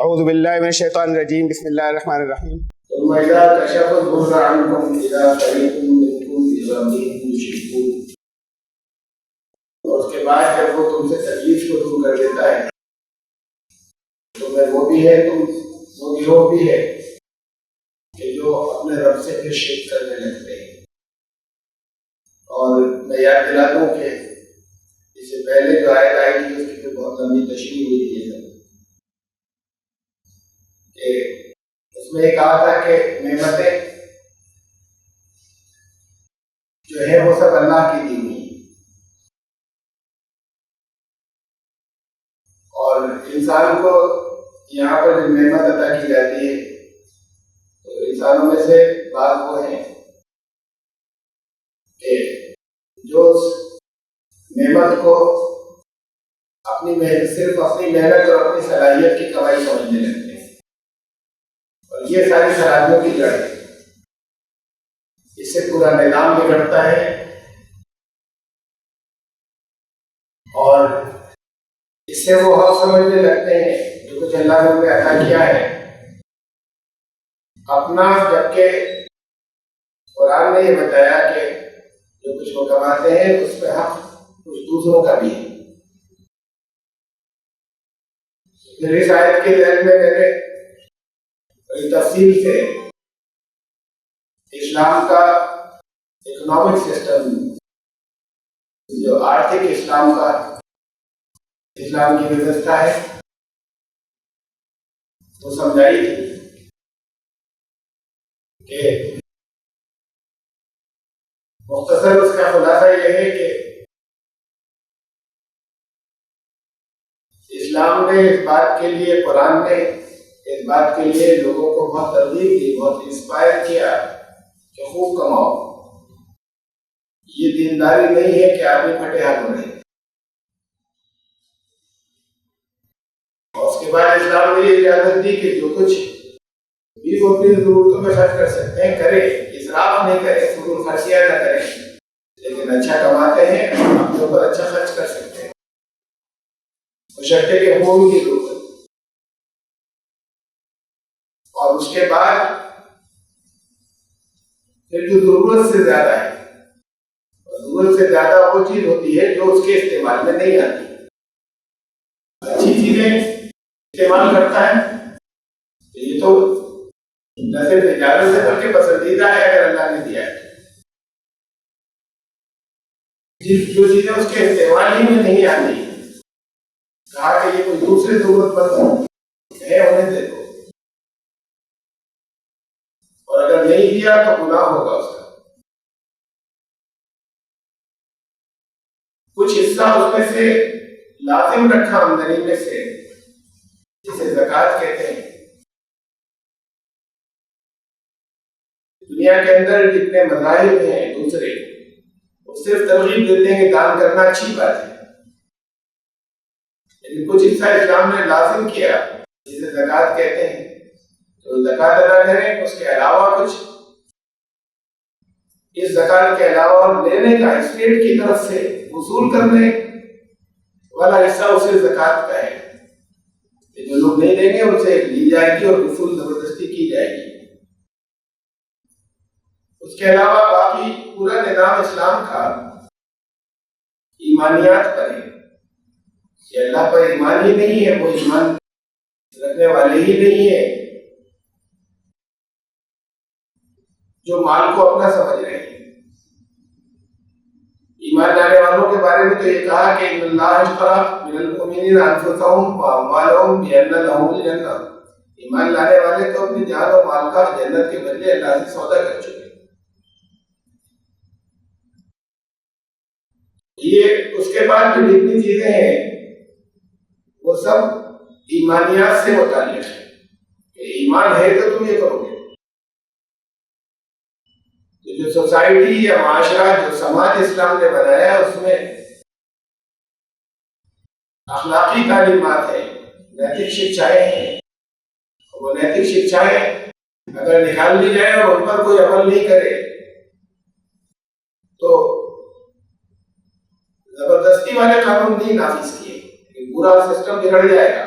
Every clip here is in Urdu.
اعوذ باللہ من الشیطان الرجیم بسم اللہ الرحمن الرحیم ثم اذا كشف الضر عنكم اذا فريق منكم بربهم يشركون. اور اس کے بعد جب وہ تم سے تکلیف کو دور کر دیتا ہے تمہیں وہ بھی ہے وہ گروہ بھی ہے کہ جو اپنے رب سے پھر شرک کرنے لگتے ہیں. اور میں یاد دلا دوں کہ اس سے پہلے جو آیت آئی تھی اس کی پھر بہت لمبی تشریح ہوئی تھی کہ اس میں یہ کہا تھا کہ نعمتیں جو ہے وہ سب اللہ کی دی ہوئی ہیں اور انسان کو یہاں پر جو نعمت عطا کی جاتی ہے تو انسانوں میں سے بعض وہ ہیں کہ جو اس نعمت کو اپنی محنت صرف اپنی محنت اور اپنی صلاحیت کی کمائی سمجھنے لگتے ہیں اور یہ ساری خرابیوں کی جڑ ہے. اس سے پورا نظام بگڑتا ہے اور اس سے وہ حق سمجھنے لگتے ہیں جو کچھ اللہ نے انہیں عطا کیا ہے اپنا، جبکہ قرآن نے یہ بتایا کہ جو کچھ وہ کماتے ہیں اس پہ حق کچھ دوسروں کا بھی ہے. پھر اس آیت کے ذہن میں میرے تفصیل سے اسلام کا اکنامک سسٹم، جو آرتھک اسلام کا اسلام کی ویوستھا ہے وہ سمجھائی تھی کہ مختصر اس کا خلاصہ یہ ہے کہ اسلام نے اس بات کے لیے، قرآن نے اس بات کے لیے لوگوں کو بہت ترغیب دی، بہت انسپائر کیا کہ خوب کماؤ. یہ دینداری نہیں ہے کہ آدمی پھٹے ہاتھ رہے. اور اس کے بعد اسلام نے یہ اجازت دی کہ جو کچھ بھی وہ اپنی ضرورتوں میں خرچ کر سکتے ہیں کرے، اسراف نہیں کرے، فضول خرچیاں نہ کرے، لیکن اچھا کماتے ہیں اپنے اوپر اچھا خرچ کر سکتے ہیں بشرطے کہ وہ ان کی ضرورت. اور اس کے بعد پھر جو ضرورت سے زیادہ ہے، ضرورت سے زیادہ وہ چیز ہوتی ہے جو اس کے استعمال میں نہیں آتی. اچھی چیزیں استعمال کرتا ہے تو یہ تو نہ صرف اجازت سے بلکہ پسندیدہ ہے اگر اللہ نے دیا ہے. جو چیزیں اس کے استعمال ہی میں نہیں آتی کہا کہ یہ کوئی دوسرے ضرورت مند ہے انہیں دے دو، اور اگر نہیں دیا تو گناہ ہوگا اس کا. کچھ حصہ اس میں سے لازم رکھا آمدنی میں سے، جسے زکوٰۃ کہتے ہیں. دنیا کے اندر جتنے مذاہب ہیں دوسرے وہ صرف ترغیب دیتے ہیں کہ دان کرنا اچھی بات ہے، لیکن کچھ حصہ اسلام نے لازم کیا جسے زکوٰۃ کہتے ہیں. تو زکوٰۃ ادا کریں، اس کے علاوہ کچھ اس زکوٰۃ کے علاوہ لینے کا اسٹیٹ کی طرف سے وصول کرنے والا حصہ اسے زکوٰۃ کا ہے. جو لوگ نہیں دیں گے ان سے لی جائے گی اور وصول زبردستی کی جائے گی. اس کے علاوہ باقی پورا نظام اسلام کا ایمانیات پر ہے کہ اللہ پر ایمان ہی نہیں ہے، وہ ایمان رکھنے والے ہی نہیں ہے جو مال کو اپنا سمجھ رہے ہیں. ایمان لانے والوں کے بارے میں تو یہ کہا کہ ان اللہ اشترى من المؤمنین انفسهم واموالهم بان لهم الجنہ. ایمان لانے والے تو اپنی جان اور مال کا جنت کے بدلے اللہ سے سودا کر چکے. یہ اس کے بعد جو جتنی چیزیں ہیں وہ سب ایمانیات سے متعلق ہے کہ ایمان ہے تو تم یہ کرو گے. جو سوسائٹی یا معاشرہ، جو سماج اسلام نے بنایا ہے اس میں اخلاقی تعلیمات ہیں، نیتک شکشائیں ہیں. وہ نیتک شکشائیں اگر نکال لی جائے اور ان پر کوئی عمل نہیں کرے تو زبردستی والے قانون نہیں نافذ کیے، پورا سسٹم بگڑ جائے گا.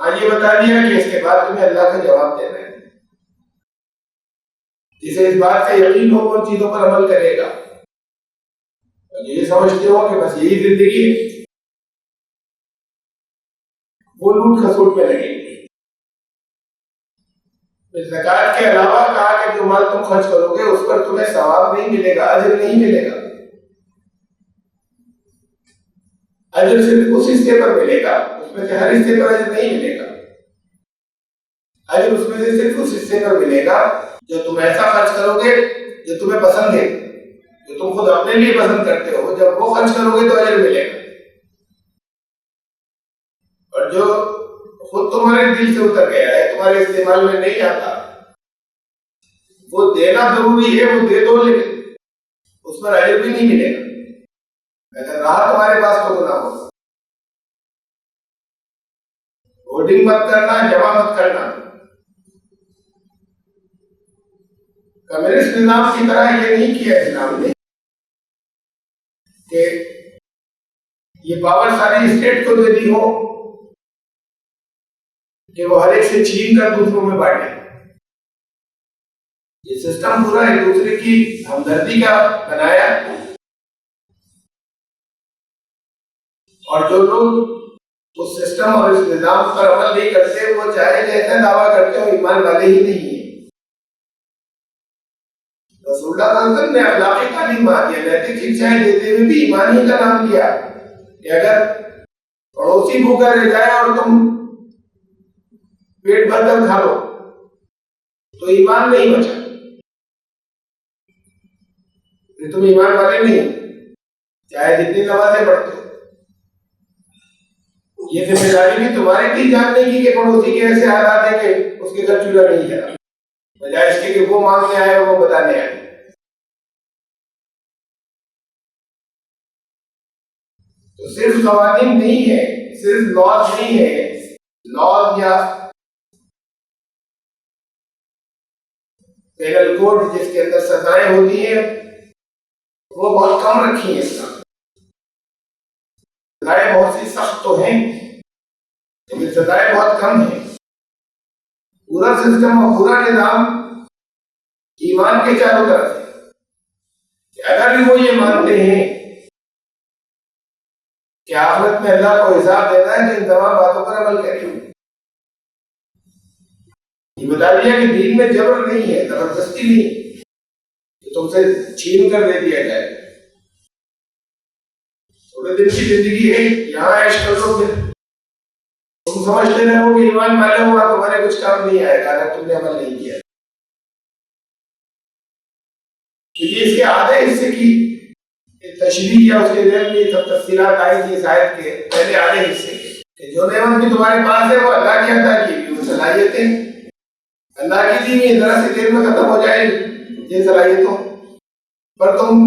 وہاں یہ بتا دیا کہ اس کے بعد تمہیں اللہ کا جواب دینا ہے. جسے اس بات کا یقین ہو ان چیزوں پر عمل کرے گا. یہ سمجھتے ہو کہ بس یہی زندگی ہے، وہ لوٹ کھسوٹ میں لگے گی. زکوٰۃ کے علاوہ کہا کہ جو مال تم خرچ کرو گے اس پر تمہیں ثواب نہیں ملے گا، اجر نہیں ملے گا. اجر صرف اس حصے پر ملے گا، اس میں سے ہر حصے پر اجر نہیں ملے گا. اجر اس میں سے صرف اس حصے پر ملے گا جو تم ایسا خرچ کرو گے جو تمہیں پسند ہے، جو تم خود اپنے لیے پسند کرتے ہو. جب وہ خرچ کرو گے تو اجر ملے گا. اور جو خود تمہارے دل سے اتر گیا ہے، تمہارے استعمال میں نہیں آتا، وہ دینا ضروری ہے، وہ دے دو، لیکن اس پر اجر بھی نہیں ملے گا. اگر رہا تمہارے پاس تو گناہ ہوگا. ہوڈنگ مت کرنا، جمع مت کرنا. کمیونسٹ نظام کی طرح یہ نہیں کیا اسلام نے کہ یہ پاور ساری اسٹیٹ کو دے دی ہو کہ وہ ہر ایک سے چھین کر دوسروں میں بانٹے. یہ سسٹم پورا ایک دوسرے کی ہمدردی کا بنایا. اور جو لوگ اس سسٹم اور اس نظام پر عمل نہیں کرتے، وہ چاہے جیسا دعویٰ کرتے ہو ایمان والے ہی نہیں ہیں. رسول اللہ صلی اللہ علیہ وسلم نے اخلاقی تعلیمات یا نیتک شکشائیں دیتے ہوئے بھی ایمان ہی کا نام لیا کہ اگر پڑوسی بھوکا رہ جائے اور تم پیٹ بھر کر کھا لو تو ایمان نہیں بچا، تم ایمان والے نہیں چاہے جتنی نمازیں پڑھتے ہو. یہ ذمہ داری بھی تمہاری تھی جاننے کی کہ پڑوسی کے ایسے حالات ہیں کہ اس کے گھر چولہا نہیں جلا، بجائے اس کے کہ وہ مانگنے آئے اور وہ بتانے آئے. تو صرف قوانین نہیں ہے، صرف لاز نہیں ہے. لاز یا پینل کوڈ جس کے اندر سزائیں ہوتی ہیں وہ بہت کم رکھی ہیں. اس کا سزائیں بہت سی سخت تو ہیں لیکن سزائیں بہت کم ہیں. پورا سسٹم اور پورا نظام ایمان کے چاروں طرف ہے. اگر بھی وہ یہ مانتے ہیں کہ آخرت میں اللہ کو حساب دینا ہے تو ان تمام باتوں پر عمل کریں. یہ بتا دیا کہ دین میں جبر نہیں ہے، زبردستی نہیں کہ تم سے چھین کر دے دیا جائے. تھوڑے دن کی زندگی ہے، یہاں عیش کر لو، پھر تم سمجھتے رہو کہ ایمان والے ہوا تمہارے کچھ کام نہیں آئے گا اگر تم نے عمل نہیں کیا. کیونکہ اس کے آدھے حصے کی تشریح یا اس کے ذہن میں سب تفصیلات آئی تھی اس آیت کے پہلے آدھے حصے کے کہ جو نعمت بھی تمہارے پاس ہے وہ اللہ کی عطا کی ہوئی. وہ صلاحیتیں اللہ کی دی ہوئی، ذرا سی دیر میں ختم ہو جائے یہ صلاحیتوں پر تم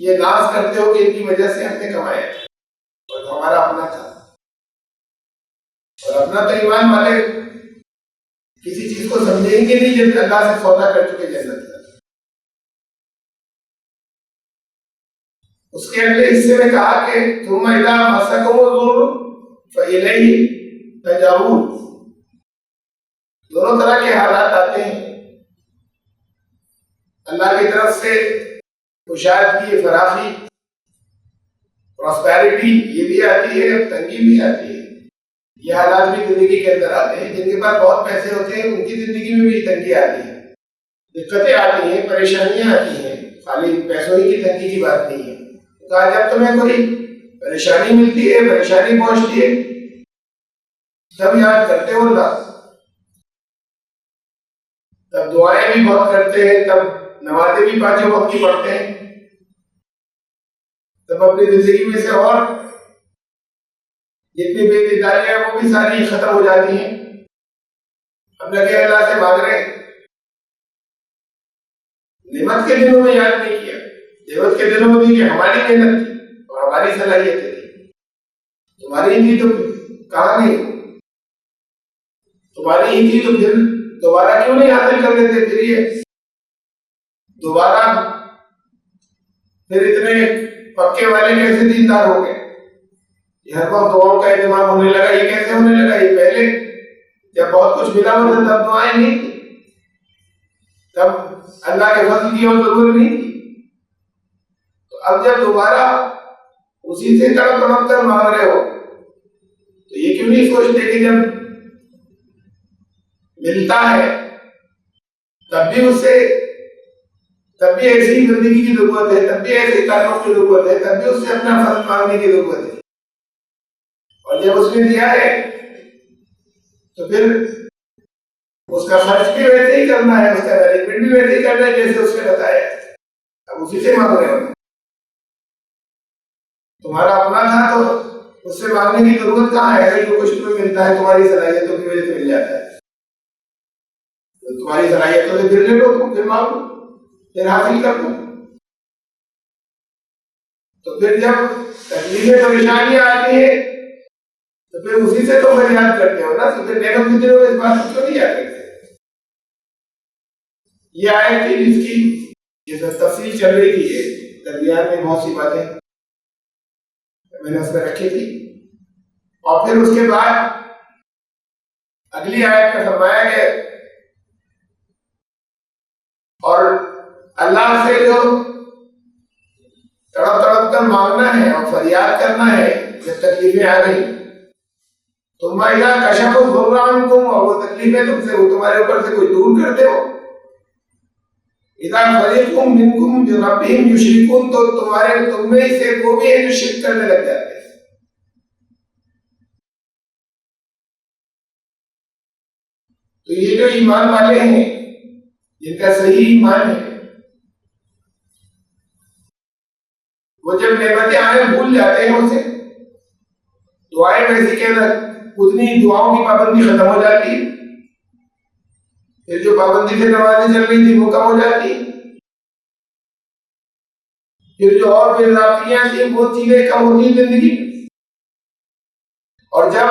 یہ ناز کرتے ہو کہ ان کی وجہ سے ہم نے کمایا اور جو ہمارا اپنا تھا. اور اپنا تو ایمان والے کسی چیز کو سمجھیں گے نہیں جب اللہ سے سودا کر چکے جنت کا. اس کے اگلے حصے میں کہا کہ ثم اذا مسکم الضر فالیہ تجارون. دونوں طرح کے حالات آتے ہیں. اللہ کی طرف سے کشادگی، فراخی، پراسپیرٹی یہ بھی آتی ہے، تنگی بھی آتی ہے. یہ حالات بھی زندگی کے اندر آتے ہیں. جن کے پاس بہت پیسے ہوتے ہیں ان کی زندگی میں بھی تنگی آتی ہے، دقتیں آتی ہیں، پریشانیاں آتی ہیں. خالی پیسوں ہی کی تنگی کی بات نہیں ہے. کہا جب تمہیں کوئی پریشانی ملتی ہے، پریشانی پہنچتی ہے، تب یاد کرتے ہو اللہ، تب دعائیں بھی بہت کرتے ہیں، تب نمازیں بھی پانچوں وقت کی پڑھتے ہیں، تب اپنی زندگی میں سے اور جتنی بے دیداریاں وہ بھی ساری ختم ہو جاتی ہیں. اب لگے اللہ سے مانگ رہے ہیں. نعمت کے دنوں میں یاد نہیں کیا. نعمت کے دنوں میں بھی کہ ہماری محنت تھی اور ہماری صلاحیتیں تھی. تمہاری ہی تھی تو کہاں گئی؟ تمہاری ہی تھی تو پھر دوبارہ کیوں نہیں حاصل کر لیتے؟ پھر یہ دوبارہ پھر اتنے پکے والے کیسے دیندار ہو گئے؟ یہ ہر وقت دعاؤں کا اہتمام ہونے لگا. یہ کیسے ہونے لگا؟ یہ پہلے جب بہت کچھ ملا ہوا تھا تب دعائیں نہیں تھی، تب اللہ کے فضل کی اور ضرورت نہیں تھی. تو اب جب دوبارہ اسی سے تڑپ تڑپ کر مانگ رہے ہو تو یہ کیوں نہیں سوچتے کہ جب ملتا ہے تب بھی اس سے، تب بھی ایسی زندگی کی ضرورت ہے، تب بھی ایسے تعلق کی ضرورت ہے، تب بھی اس سے اپنا فضل مانگنے کی ضرورت ہے. اور جب اس نے دیا ہے تو پھر اس کا خرچ بھی ویسے ہی کرنا ہے، اس کا مینجمنٹ بھی ویسے ہی کرنا ہے جیسے اس نے بتایا. اب اسی سے مانگ رہے ہو. تمہارا اپنا تھا تو اس سے مانگنے کی ضرورت کہاں ہے؟ جو کچھ تمہیں ملتا ہے تمہاری صلاحیتوں کی وجہ سے مل جاتا ہے. تمہاری صلاحیتوں سے پھر لے لو، تم پھر مانگو، پھر حاصل کر دو. تو پھر جب تکلیفیں پریشانیاں آتی ہیں تو پھر اسی سے تو فریاد کرتے ہو نا. تو پھر نعمت کے دنوں میں اس بات کو کیوں نہیں یاد کرتے؟ یہ آیت تھی جس کی یہ تفصیل چل رہی تھی. درمیان میں بہت سی باتیں میں نے اس میں رکھی تھی. اور پھر اس کے بعد اگلی آیت میں فرمایا کہ اور اللہ سے جو تڑپ تڑپ کر مانگنا ہے اور فریاد کرنا ہے جب تکلیفیں آ گئی، تم اذا کشف الضر عنکم، اور وہ تکلیفیں تم سے، وہ تمہارے اوپر سے کوئی دور کرتے ہو، اذا فریق منکم بربہم یشرکون، تو تم میں سے وہ بھی ہے جو شرک کرنے لگ جاتے ہیں. تو یہ جو ایمان والے ہیں جن کا صحیح ایمان ہے، وہ جب نعمتیں آئیں بھول جاتے ہیں اسے. دعائیں ویسی کہ اتنی دعاؤں کی پابندی ختم ہو جاتی ہے، پھر جو پابندی سے نمازیں چل رہی تھی وہ کم ہو جاتی، پھر جو اور بے ضابطیاں تھیں وہ چیزیں کم ہوتی ہیں زندگی. اور جب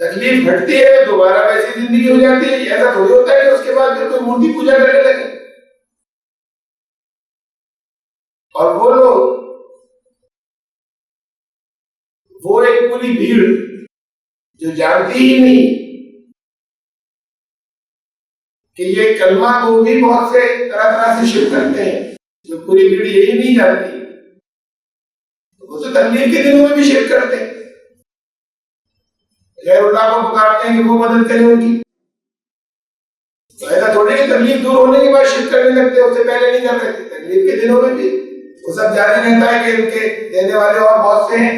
تکلیف ہٹتی ہے دوبارہ ویسی زندگی ہو جاتی ہے. ایسا تھوڑی ہوتا ہے کہ اس کے بعد پھر کوئی مورتی پوجا کرنے لگے. اور وہ لوگ، وہ ایک پوری بھیڑ جو جانتی ہی نہیں کہ یہ کلمہ کو بھی بہت سے طرح طرح سے شرک کرتے ہیں، جو پوری بھیڑ یہی نہیں جانتی، وہ تو تکلیف کے دنوں میں بھی شرک کرتے ہیں. غیر اللہ کو پکارتے ہیں کہ وہ مدد کرے ان کی. ایسا تھوڑی کہ تکلیف دور ہونے کے بعد شرک کرنے لگتے، اس سے پہلے نہیں کر رہے. تکلیف کے دنوں میں بھی وہ سب جاری رہتا ہے کہ ان کے دینے والے اور بہت سے ہیں.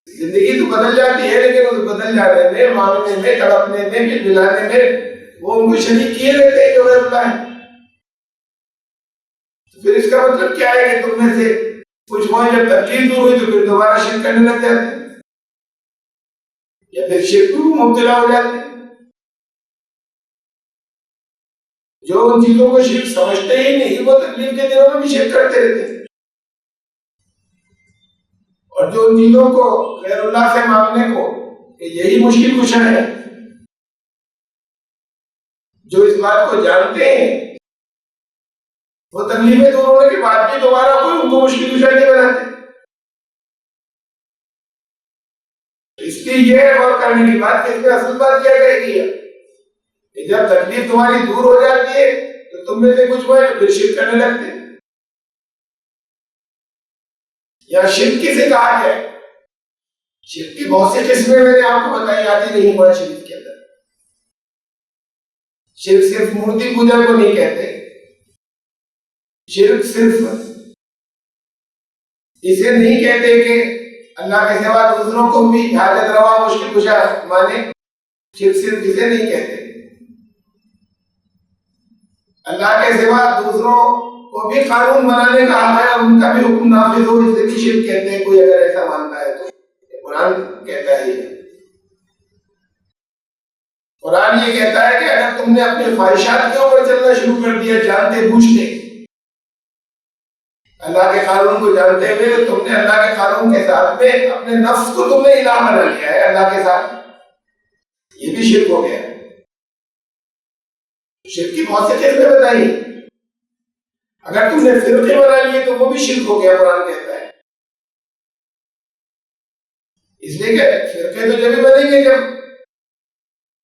زندگی تو بدل جاتی ہے لیکن اس بدل جانے میں، مانگنے میں، تڑپنے میں، پھر ملانے میں وہ ان کو شریک کیے رہتے ہیں جو غیر اللہ ہے. تو پھر اس کا مطلب کیا ہے کہ تم میں سے کچھ وہ جب تکلیف دور ہوئی تو پھر دوبارہ شرک کرنے لگ جاتے ہیں، یا پھر شرک میں مبتلا ہو جاتے ہیں. جو ان چیزوں کو شرک سمجھتے ہی نہیں وہ تکلیف کے دنوں میں بھی شرک کرتے رہتے ہیں. اور جو ان چیزوں کو غیر اللہ سے مانگنے کو کہ یہی مشکل کشا ہے، جو اس بات کو جانتے ہیں وہ تکلیفیں دور ہونے کے بعد بھی دوبارہ کوئی ان کو مشکل کشا نہیں بناتے. اس لیے یہ غور کرنے کی بات کہ اس میں اصل بات کیا کہے گی کہ جب تکلیف تمہاری دور ہو جاتی ہے تو تم میں سے کچھ وہ پھر شرک کرنے لگتے ہیں. یا شرک کسے کہا جائے؟ شرک کی بہت سی قسمیں میں نے آپ کو بتائی، آتی نہیں قرآن شریف کے اندر. شرک صرف مورتی پوجا کو نہیں کہتے، شرک صرف اسے نہیں کہتے کہ اللہ کے سوا دوسروں کو بھی حاجت روا مشکل کشا مانے. شرک صرف اسے نہیں کہتے. اللہ کے سوا دوسروں کو بھی قانون بنانے کا حق ہے، ان کا بھی حکم نافذ ہو، اسے بھی شرک کہتے ہیں کوئی اگر ایسا مانتا ہے تو. قرآن کہتا ہے قرآن یہ کہتا ہے کہ اگر تم نے اپنے خواہشات کے اوپر چلنا شروع کر دیا جانتے بوجھتے، اللہ کے قانون کو جانتے ہوئے، تو تم نے اللہ کے قانون کے ساتھ میں اپنے نفس کو تم نے الہ بنا لیا ہے اللہ کے ساتھ. یہ بھی شرک ہو گیا. شرک کی بہت سی قسمیں بتائی. اگر تم نے فرقے بنا لیے تو وہ بھی شرک ہو گیا. قرآن کہتا ہے اس لیے کہ فرقے تو جب بنیں گے جب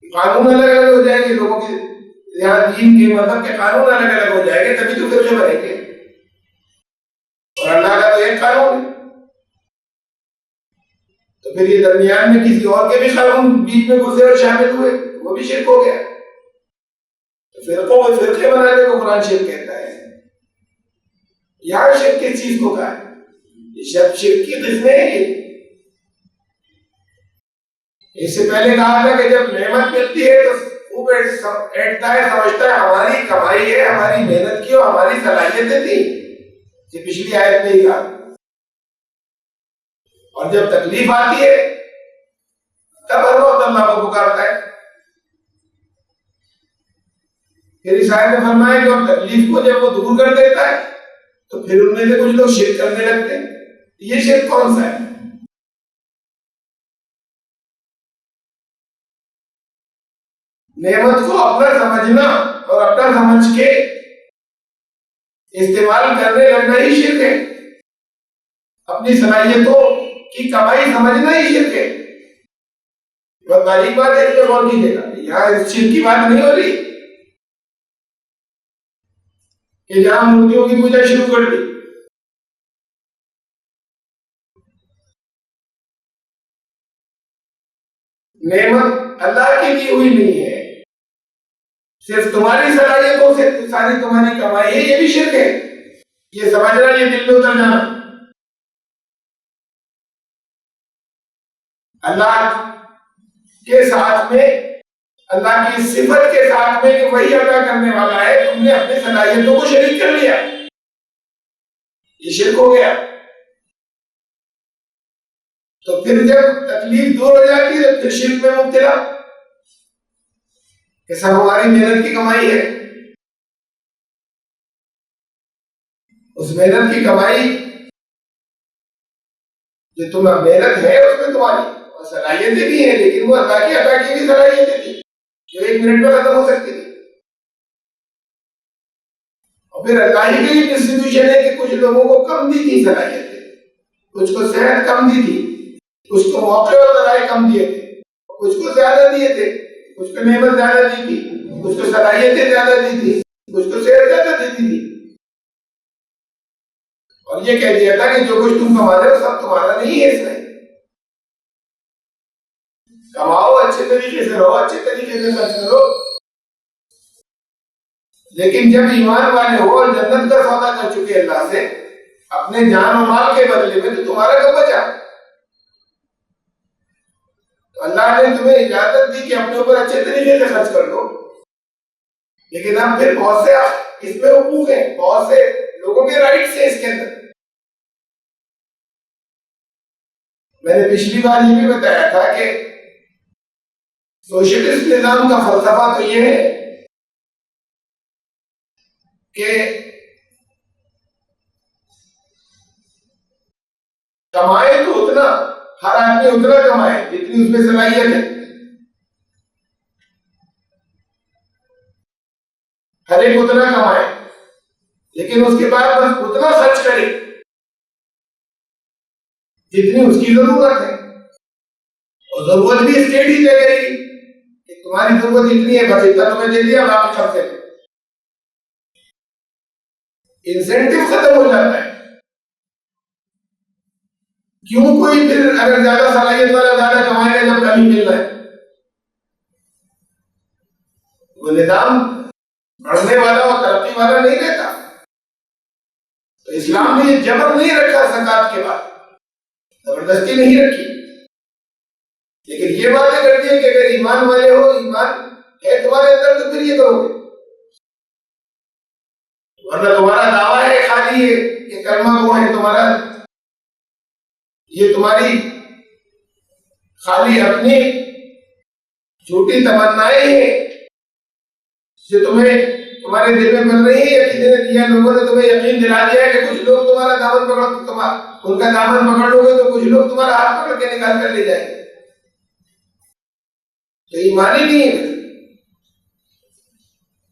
قانون الگ الگ ہو جائیں گے، لوگوں کے یہاں دین کے مذہب کے قانون الگ الگ ہو جائیں گے، تبھی تو فرقے بنیں گے، اور اللہ کا تو ایک قانون ہے۔ تو پھر یہ درمیان میں کسی اور کے بھی قانون بیچ میں گھسے اور شامل ہوئے، وہ بھی شرک ہو گیا۔ تو فرقوں میں فرقے بنانے کو قرآن شرک کہتا ہے۔ یہاں شرک کس چیز کو کہا ہے؟ شرک کی قسمیں ہیں۔ اس سے پہلے کہا تھا کہ جب نعمت ملتی ہے تو خوب ایٹتا ہے، سمجھتا ہے ہماری کمائی ہے، ہماری محنت کی اور ہماری صلاحیتیں تھیں، یہ پچھلی آیت میں ہی کہا۔ اور جب تکلیف آتی ہے تب ہر وقت اللہ کو پکارتا ہے۔ پھر اس آیت میں فرمایا کہ اور تکلیف کو جب وہ دور کر دیتا ہے تو پھر ان میں سے کچھ لوگ شرک کرنے لگتے ہیں۔ یہ شرک کون سا ہے؟ نعمت کو اپنا سمجھنا اور اپنا سمجھ کے استعمال کرنے لگنا ہی شرک ہے۔ اپنی صلاحیتوں کی کمائی سمجھنا ہی شرک ہے۔ بہت باریک بات ہے، اس پہ غور کیجیے گا۔ یہاں شرک کی بات نہیں ہو رہی کہ جہاں مورتیوں کی پوجا شروع کر دی۔ نعمت اللہ کی دی ہوئی نہیں ہے، صرف تمہاری صلاحیتوں سے ساری تمہاری کمائی ہے، یہ بھی شرک ہے۔ یہ سمجھنا، یہ دل میں اتر جانا۔ اللہ کے ساتھ میں، اللہ کی صفت کے ساتھ میں کہ وہی عطا کرنے والا ہے، تم نے اپنی صلاحیتوں کو شریک کر لیا، یہ شرک ہو گیا۔ تو پھر جب تکلیف دور ہو جاتی ہے تو پھر شرک میں مبتلا کہ سب ہماری محنت کی کمائی ہے۔ اس محنت کی کمائی جو تمہیں محنت ہے اس میں تمہاری اور صلاحیتیں بھی ہیں، لیکن وہ اللہ کی عطا کی بھی صلاحیتیں تھیں جو 1 منٹ میں ختم ہو سکتی تھی۔ اور پھر اللہ ہی کی ڈسٹریبیوشن ہے کہ کچھ لوگوں کو کم دی تھی صلاحیتیں، کچھ کو صحت کم دی تھی، کچھ کو موقع اور ذرائع کم دیے تھے، کچھ کو زیادہ دیے تھے، کچھ کو نعمت زیادہ دی تھی، کچھ کو صلاحیتیں زیادہ دی تھی، کچھ کو صحت زیادہ دیتی تھی، اور یہ کہہ دیا تھا کہ جو کچھ تم کما رہے ہو سب تمہارا نہیں ہے۔ اس میں کماؤ، اچھے طریقے سے رہو، اچھے طریقے سے خرچ کرو، لیکن جب ایمان والے ہو اور جنت کا سودا کر چکے اللہ سے اپنے جان و مال کے بدلے میں، تو تمہارا کب بچا؟ تو اللہ نے تمہیں اجازت دی کہ اپنے اوپر اچھے طریقے سے خرچ کر لو، لیکن اب پھر بہت سے اس میں حقوق ہیں، بہت سے لوگوں کے رائٹس ہیں اس کے اندر۔ میں نے پچھلی بار یہ بھی بتایا تھا کہ سوشلسٹ نظام کا فلسفہ تو یہ ہے کہ کمائے تو اتنا، ہر آدمی اتنا کمائے جتنی اس میں صلاحیت ہے، ہر ایک اتنا کمائے، لیکن اس کے بعد بس اتنا خرچ کرے جتنی اس کی ضرورت ہے، اور ضرورت بھی اسٹیٹ ہی دے گی کہ تمہاری ضرورت اتنی ہے، بس اتنا تمہیں دے دیا، باقی خرچ کرے۔ انسینٹیو ختم ہو جاتا ہے۔ کیوں کوئی پھر اگر زیادہ صلاحیت والا زیادہ کمائے گا جب کمی مل رہا ہے؟ وہ نظام بڑھنے والا اور ترقی والا نہیں رہتا۔ تو اسلام نے یہ جبر نہیں رکھا زکات کے بعد، زبردستی نہیں رکھی، لیکن یہ باتیں کر دی کہ اگر ایمان والے ہو، ایمان ہے تمہارے اندر، تو پھر یہ کرو گے، ورنہ تمہارا دعویٰ ہے خالی ہے کہ کلمہ وہ ہے تمہارا، یہ تمہاری خالی اپنی جھوٹی تمنائیں ہیں جو تمہارے دل میں بن رہی ہے، یا کسی نے دیا، لوگوں نے تمہیں یقین دلا دیا کہ کچھ لوگ تمہارا دامن ان کا دامن پکڑ لو گے تو کچھ لوگ تمہارا ہاتھ پکڑ کے نکال کر لے جائیں گے، تو ایمان ہی نہیں ہے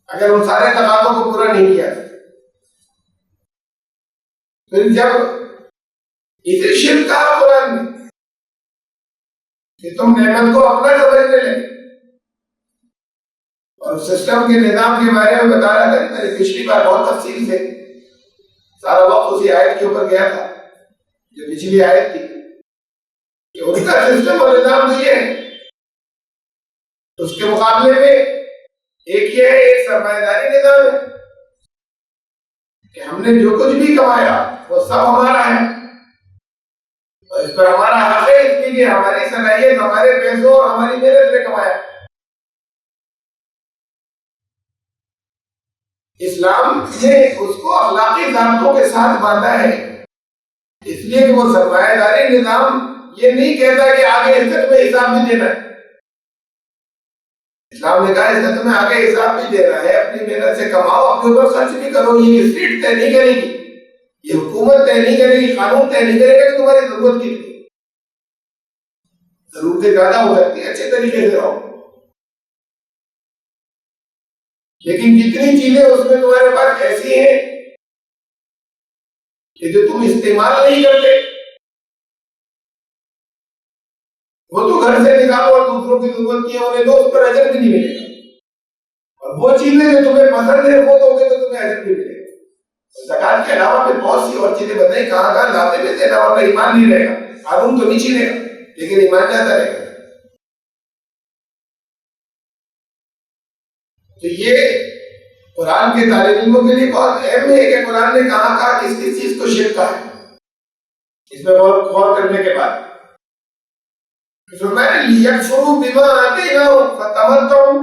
اگر ان سارے تقاضوں کو پورا نہیں کیا۔ پھر جب اسے شرک کہا قرآن میں، کہ تم نعمت کو اپنا سمجھنے لگے. اور سسٹم کے نظام کے بارے میں بتا رہا تھا کہ میں نے پچھلی بار بہت تفصیل سے سارا وقت اسی آیت کے اوپر گیا تھا جو پچھلی آیت تھی کہ ان کا سسٹم اور نظام تو یہ ہے. اس کے مقابلے میں ایک یہ ہے، ایک سرمایہ داری نظام ہے کہ ہم نے جو کچھ بھی کمایا وہ سب ہمارا ہے اور اس پر ہمارا حق ہے، اس لیے ہماری صلاحیت ہمارے پیسوں اور ہماری محنت سے کمایا. اسلام نے اس کو اخلاقی ضابطوں کے ساتھ باندھا ہے، اس لیے کہ وہ سرمایہ داری نظام یہ نہیں کہتا کہ آگے عزت میں حساب بھی دینا ہے. اسلام نے کہا عزت میں آگے حساب بھی دینا ہے، اپنی محنت سے کماؤ، اپنے اوپر خرچ بھی کرو. یہ اسٹیٹ طے نہیں کرے گی، یہ حکومت طے نہیں کرے گی، قانون طے نہیں کرے گا کہ تمہاری ضرورت کی نہیں. ضرورتیں زیادہ ہو سکتی ہیں، اچھے طریقے سے رہو، لیکن جتنی چیزیں اس میں تمہارے پاس ایسی ہیں کہ جو تم استعمال نہیں کرتے وہ تو گھر سے نکالو اور دوسروں کی ضرورت کی انہیں دو، اس پر اجر بھی نہیں ملے گا. اور وہ چیزیں جو تمہیں پسند ہے وہ دو گے تو تمہیں اجر بھی ملے گا. زکات کے علاوہ پھر بہت سی اور چیزیں بتائیں کہاں کہاں لاتے میں دینا، ورنہ ایمان نہیں رہے گا. قانون تو نہیں چھینے گا لیکن ایمان جاتا رہے گا. تو یہ قرآن کے طالب علموں کے لیے بہت اہم ہے کہ قرآن نے کہاں کہا کس کس چیز کو شرک کہا ہے. اس میں بہت غور کرنے کے بعد فرمایا لیکفروا بما آتیناہم فتمتعوا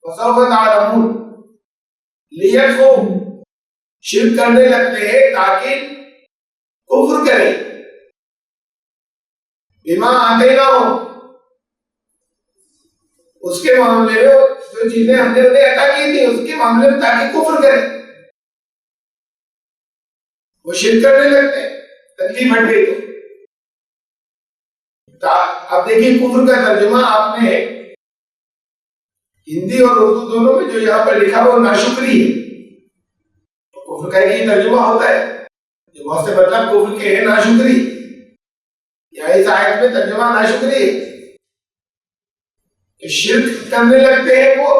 فسوف تعلمون. لیکفروا شرک کرنے لگتے ہیں تاکہ کفر کریں. بما آتیناہم اس کے معاملے میں جو چیزیں ہم نے انہیں عطا کی تھی اس کے معاملے میں تاکہ کفر کریں. وہ شرک کرنے لگتے ہیں، تکلیف ہٹ گئی تو اب دیکھیے کفر کا ترجمہ آپ نے ہندی اور اردو دونوں میں جو یہاں پر لکھا وہ ناشکری ہے. کفر کا ایک ہی ترجمہ ہوتا ہے جو بہت سے مطلب کفر کے ہیں ناشکری. یہاں اس آیت میں ترجمہ ناشکری ہے کہ شرک کرنے لگتے ہیں وہ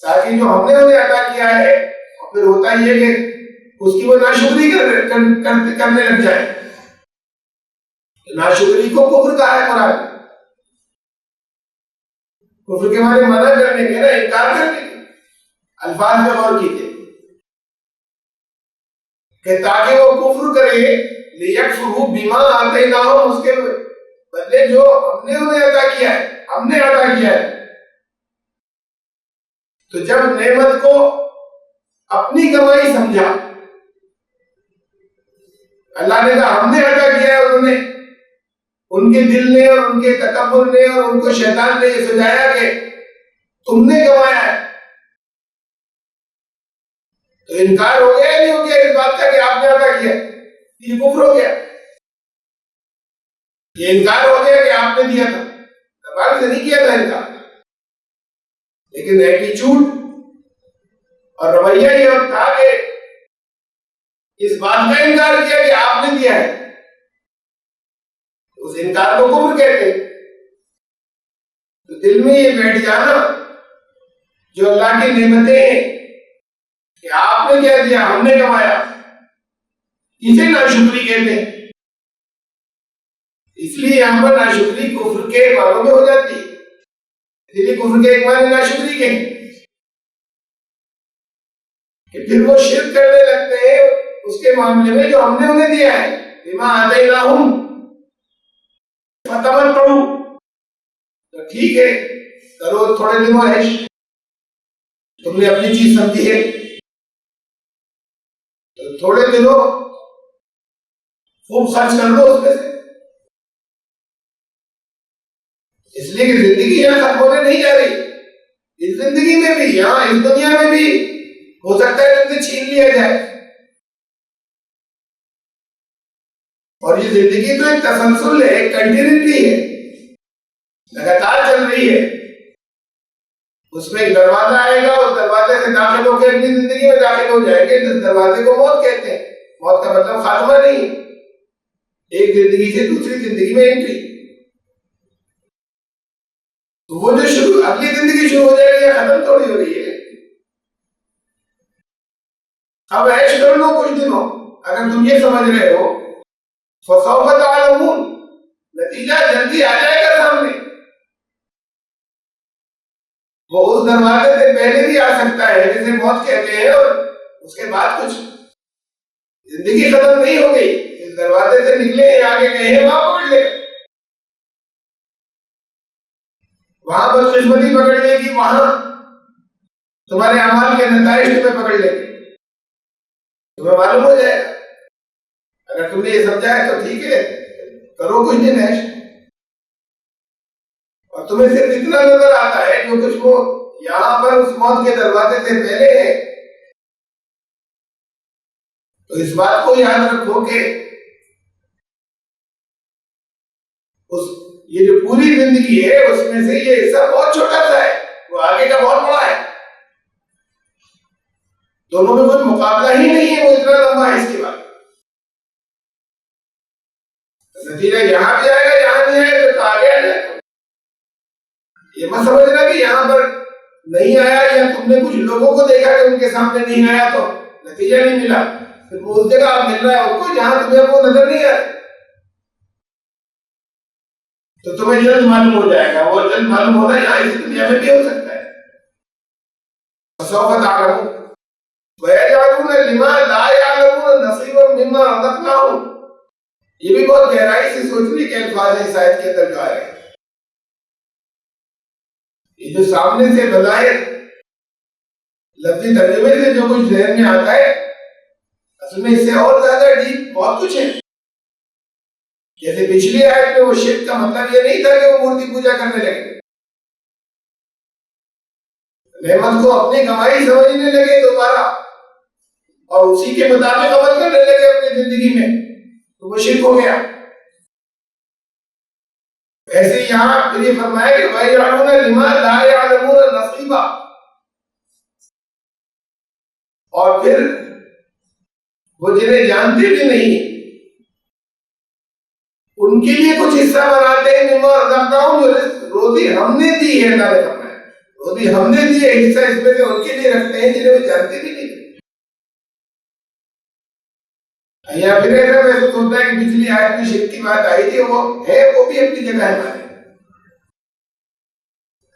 تاکہ جو ہم نے انہیں عطا کیا ہے، اور پھر ہوتا یہ کہ اس کی وہ ناشکری کرنے لگ جائے. ناشکری کو کفر کہا ہے قرآن. کفر کے معنی منع کرنے کے، نا انکار کرنے کے. الفاظ میں غور کیجیے کہ تاکہ وہ کفر کرے، لیکفروا بما آتیناہم اس کے بدلے جو ہم نے انہیں عطا کیا ہے، ہم نے عطا کیا ہے. تو جب نعمت کو اپنی کمائی سمجھا، اللہ نے کہا ہم نے عطا کیا ہے، انہوں نے ان کے دل نے اور ان کے تکبر نے اور ان کو شیطان نے یہ سجایا کہ تم نے کمایا ہے، تو انکار ہو گیا یا نہیں ہو گیا اس بات کا کہ آپ نے عطا کیا؟ یہ کفر ہو گیا، یہ انکار ہو گیا کہ آپ نے دیا تھا. زبان سے نہیں کیا تھا انکار، لیکن ایٹیچیوڈ اور رویہ یہ تھا کہ اس بات کا انکار کیا کہ آپ نے دیا ہے. اس انکار کو کفر کہتے ہیں. تو دل میں یہ بیٹھ جانا جو اللہ کی نعمتیں ہیں کہ آپ نے کیا دیا، ہم نے کمایا، اسے ناشکری کہتے ہیں. اس لیے یہاں پر ناشکری کفر کے معنوں میں ہو جاتی ہے. اس لیے کفر کے ایک معنی ناشکری کے کہ پھر وہ شرک کرنے لگتے ہیں اس کے معاملے میں جو ہم نے انہیں دیا ہے. بما آتیناہم فتمتعوا، تو ٹھیک ہے کرو تھوڑے دنوں عیش، تم نے اپنی چیز سمجھی ہے تو تھوڑے دنوں خوب خرچ کر لو اس میں سے. اس لیے کہ زندگی یہاں ختم ہونے نہیں جا رہی. اس زندگی میں بھی، یہاں اس دنیا میں بھی ہو سکتا ہے تم سے چھین لیا جائے. اور یہ زندگی تو ایک تسلسل ہے، ایک کنٹینیوٹی ہے، لگاتار چل رہی ہے. اس میں ایک دروازہ آئے گا، اس دروازے سے داخل ہو کے اپنی زندگی میں داخل ہو جائیں گے. اس دروازے کو موت کہتے ہیں. موت کا مطلب خاتمہ نہیں، ایک زندگی سے دوسری زندگی میں انٹری. اگلی زندگی شروع ہو جائے گی یا ختم تھوڑی ہو رہی ہے. اب عیش کر لو کچھ دنوں. اگر تم یہ سمجھ رہے ہو فسوف تعلمون، نتیجہ جلدی آ جائے گا سامنے. وہ اس دروازے سے پہلے بھی آ سکتا ہے جسے موت کہتے ہیں، اور اس کے بعد کچھ. زندگی ختم نہیں ہو گئی، اس دروازے سے نکلے ہیں آگے گئے ہیں وہاں پکڑ لے گا. وہاں بدقسمتی پکڑ لے گی، وہاں تمہارے اعمال کے نتائج تمہیں پکڑ لے گے، تمہیں معلوم ہو جائے گا. اگر تم نے یہ سمجھا ہے تو ٹھیک ہے، کرو کچھ دن عیش. اور تمہیں صرف اتنا نظر آتا ہے جو کچھ وہ یہاں پر اس موت کے دروازے سے پہلے ہے، تو اس بات کو یاد رکھو کہ یہ جو پوری زندگی ہے اس میں سے یہ حصہ بہت چھوٹا سا ہے، وہ آگے کا بہت بڑا ہے. دونوں میں کوئی مقابلہ ہی نہیں ہے، وہ اتنا لمبا ہے. اس کے بعد نتیجہ یہاں بھی آئے گا، یہاں نہیں آئے گا تو آگے آ جائے گا. یہ مت سمجھنا کہ یہاں پر نہیں آیا یا تم نے کچھ لوگوں کو دیکھا کہ ان کے سامنے نہیں آیا تو نتیجہ نہیں ملا. پھر وہ اس جگہ آپ مل رہا ہے ان کو جہاں تمہیں وہ نظر نہیں آئے، تو تمہیں جلد معلوم ہو جائے گا. وہ جلد معلوم ہونا یہاں اس دنیا میں بھی ہو سکتا ہے. فسوف تعلمون وَيَجْعَلُونَ لِمَا لَا يَعْلَمُونَ نَصِيبًا مِّمَّا رَزَقْنَاهُمْ. یہ بھی بہت گہرائی سے سوچنے کے الفاظ ہیں اس آیت کے اندر جو آ رہے ہیں. یہ جو سامنے سے بظاہر لفظی ترجمے سے جو کچھ ذہن میں آتا ہے، اصل میں اس سے اور زیادہ ڈیپ بہت کچھ ہے. جیسے پچھلی آیت میں وہ شرک کا مطلب یہ نہیں تھا کہ وہ مورتی پوجا کرنے لگے، نعمت کو اپنی کمائی سمجھنے لگے دوبارہ اور اسی کے مطابق عمل کرنے لگے اپنی زندگی میں، تو وہ شرک ہو گیا. ایسے یہاں پھر یہ فرمایا کہ وَيَجْعَلُونَ لِمَا لَا يَعْلَمُونَ نَصِيبًا، اور پھر وہ جنہیں جانتے بھی نہیں ان کے لیے کچھ حصہ بناتے ہیں. مِمَّا رَزَقْنَاهُمْ، جو روزی ہم نے دی ہے، اللہ نے فرمایا روزی ہم نے دی ہے، حصہ اس میں سے ان کے لیے رکھتے ہیں جنہیں وہ جانتے بھی نہیں. یا پھر ایسا محسوس ہوتا ہے کہ پچھلی آیت میں شرک کی بات آئی تھی، وہ ہے وہ بھی اپنی جگہ ہے ہمارے.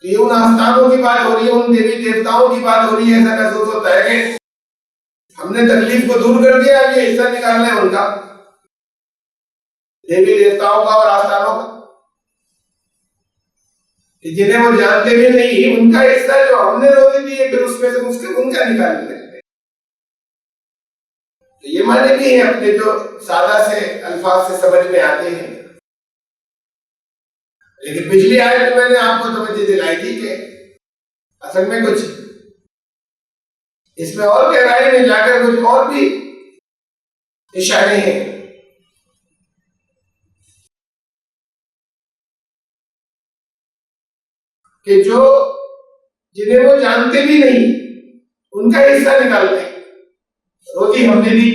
تو یہ ان آستانوں کی بات ہو رہی ہے، ان دیوی دیوتاؤں کی بات ہو رہی ہے. ایسا محسوس ہوتا ہے کہ ہم نے تکلیف کو دور کر دیا، اب یہ حصہ نکالنا ہے ان کا، دیوی دیوتاؤں کا اور آستانوں کا، کہ جنہیں وہ جانتے بھی نہیں ان کا حصہ جو ہم نے روزی دی ہے پھر اس میں سے ان کا نکالنے لگتے. تو یہ معنی بھی ہیں اپنے جو سادہ سے الفاظ سے سمجھ میں آتے ہیں. لیکن پچھلی آیت میں میں نے آپ کو توجہ دلائی تھی کہ اصل میں کچھ اس میں اور گہرائی میں جا کر کچھ اور بھی اشارے ہیں. کہ جو جنہیں وہ جانتے بھی نہیں ان کا حصہ نکالتے ہیں. روزی ہم نے دی،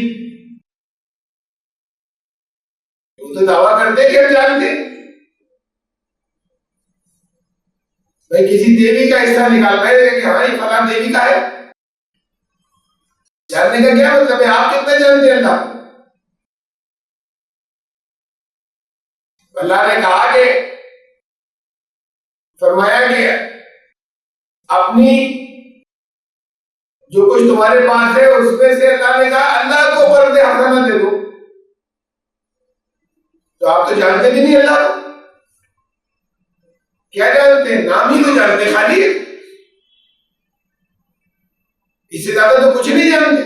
وہ تو دعویٰ کرتے کہ ہم جانتے. بھائی کسی دیوی کا حصہ نکال رہے ہیں کہ ہاں یہ فلاں دیوی کا ہے، جاننے کا کیا مطلب ہے؟ آپ کتنے جانتے ہیں اللہ؟ اللہ نے کہا کہ فرمایا کہ اپنی جو کچھ تمہارے پاس ہے اس میں سے اللہ نے کہا اللہ کو قرض حسنہ دے دو. تو آپ تو جانتے بھی نہیں اللہ کو. کیا جانتے ہیں؟ نام ہی تو جانتے خالی، اس سے زیادہ تو کچھ نہیں جانتے.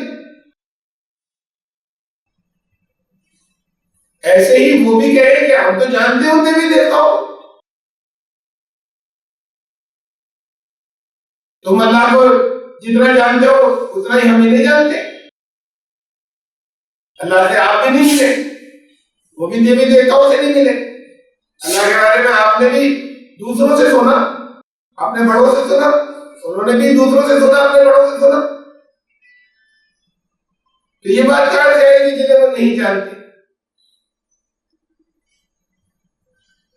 ایسے ہی وہ بھی کہے کہ ہم تو جانتے ہوتے بھی دیتا ہوں، تم اللہ کو جتنا جانتے ہو اتنا ہی ہم نہیں جانتے. اللہ سے آپ بھی نہیں ملے، وہ بھی دیوی دیوتاؤں سے نہیں ملے. اللہ کے بارے میں آپ نے بھی دوسروں سے سنا، اپنے بڑوں سے سنا، انہوں نے بھی دوسروں سے سنا، اپنے بڑوں سے سنا. تو یہ بات کہاں سے آئے گی جنہیں وہ نہیں جانتے؟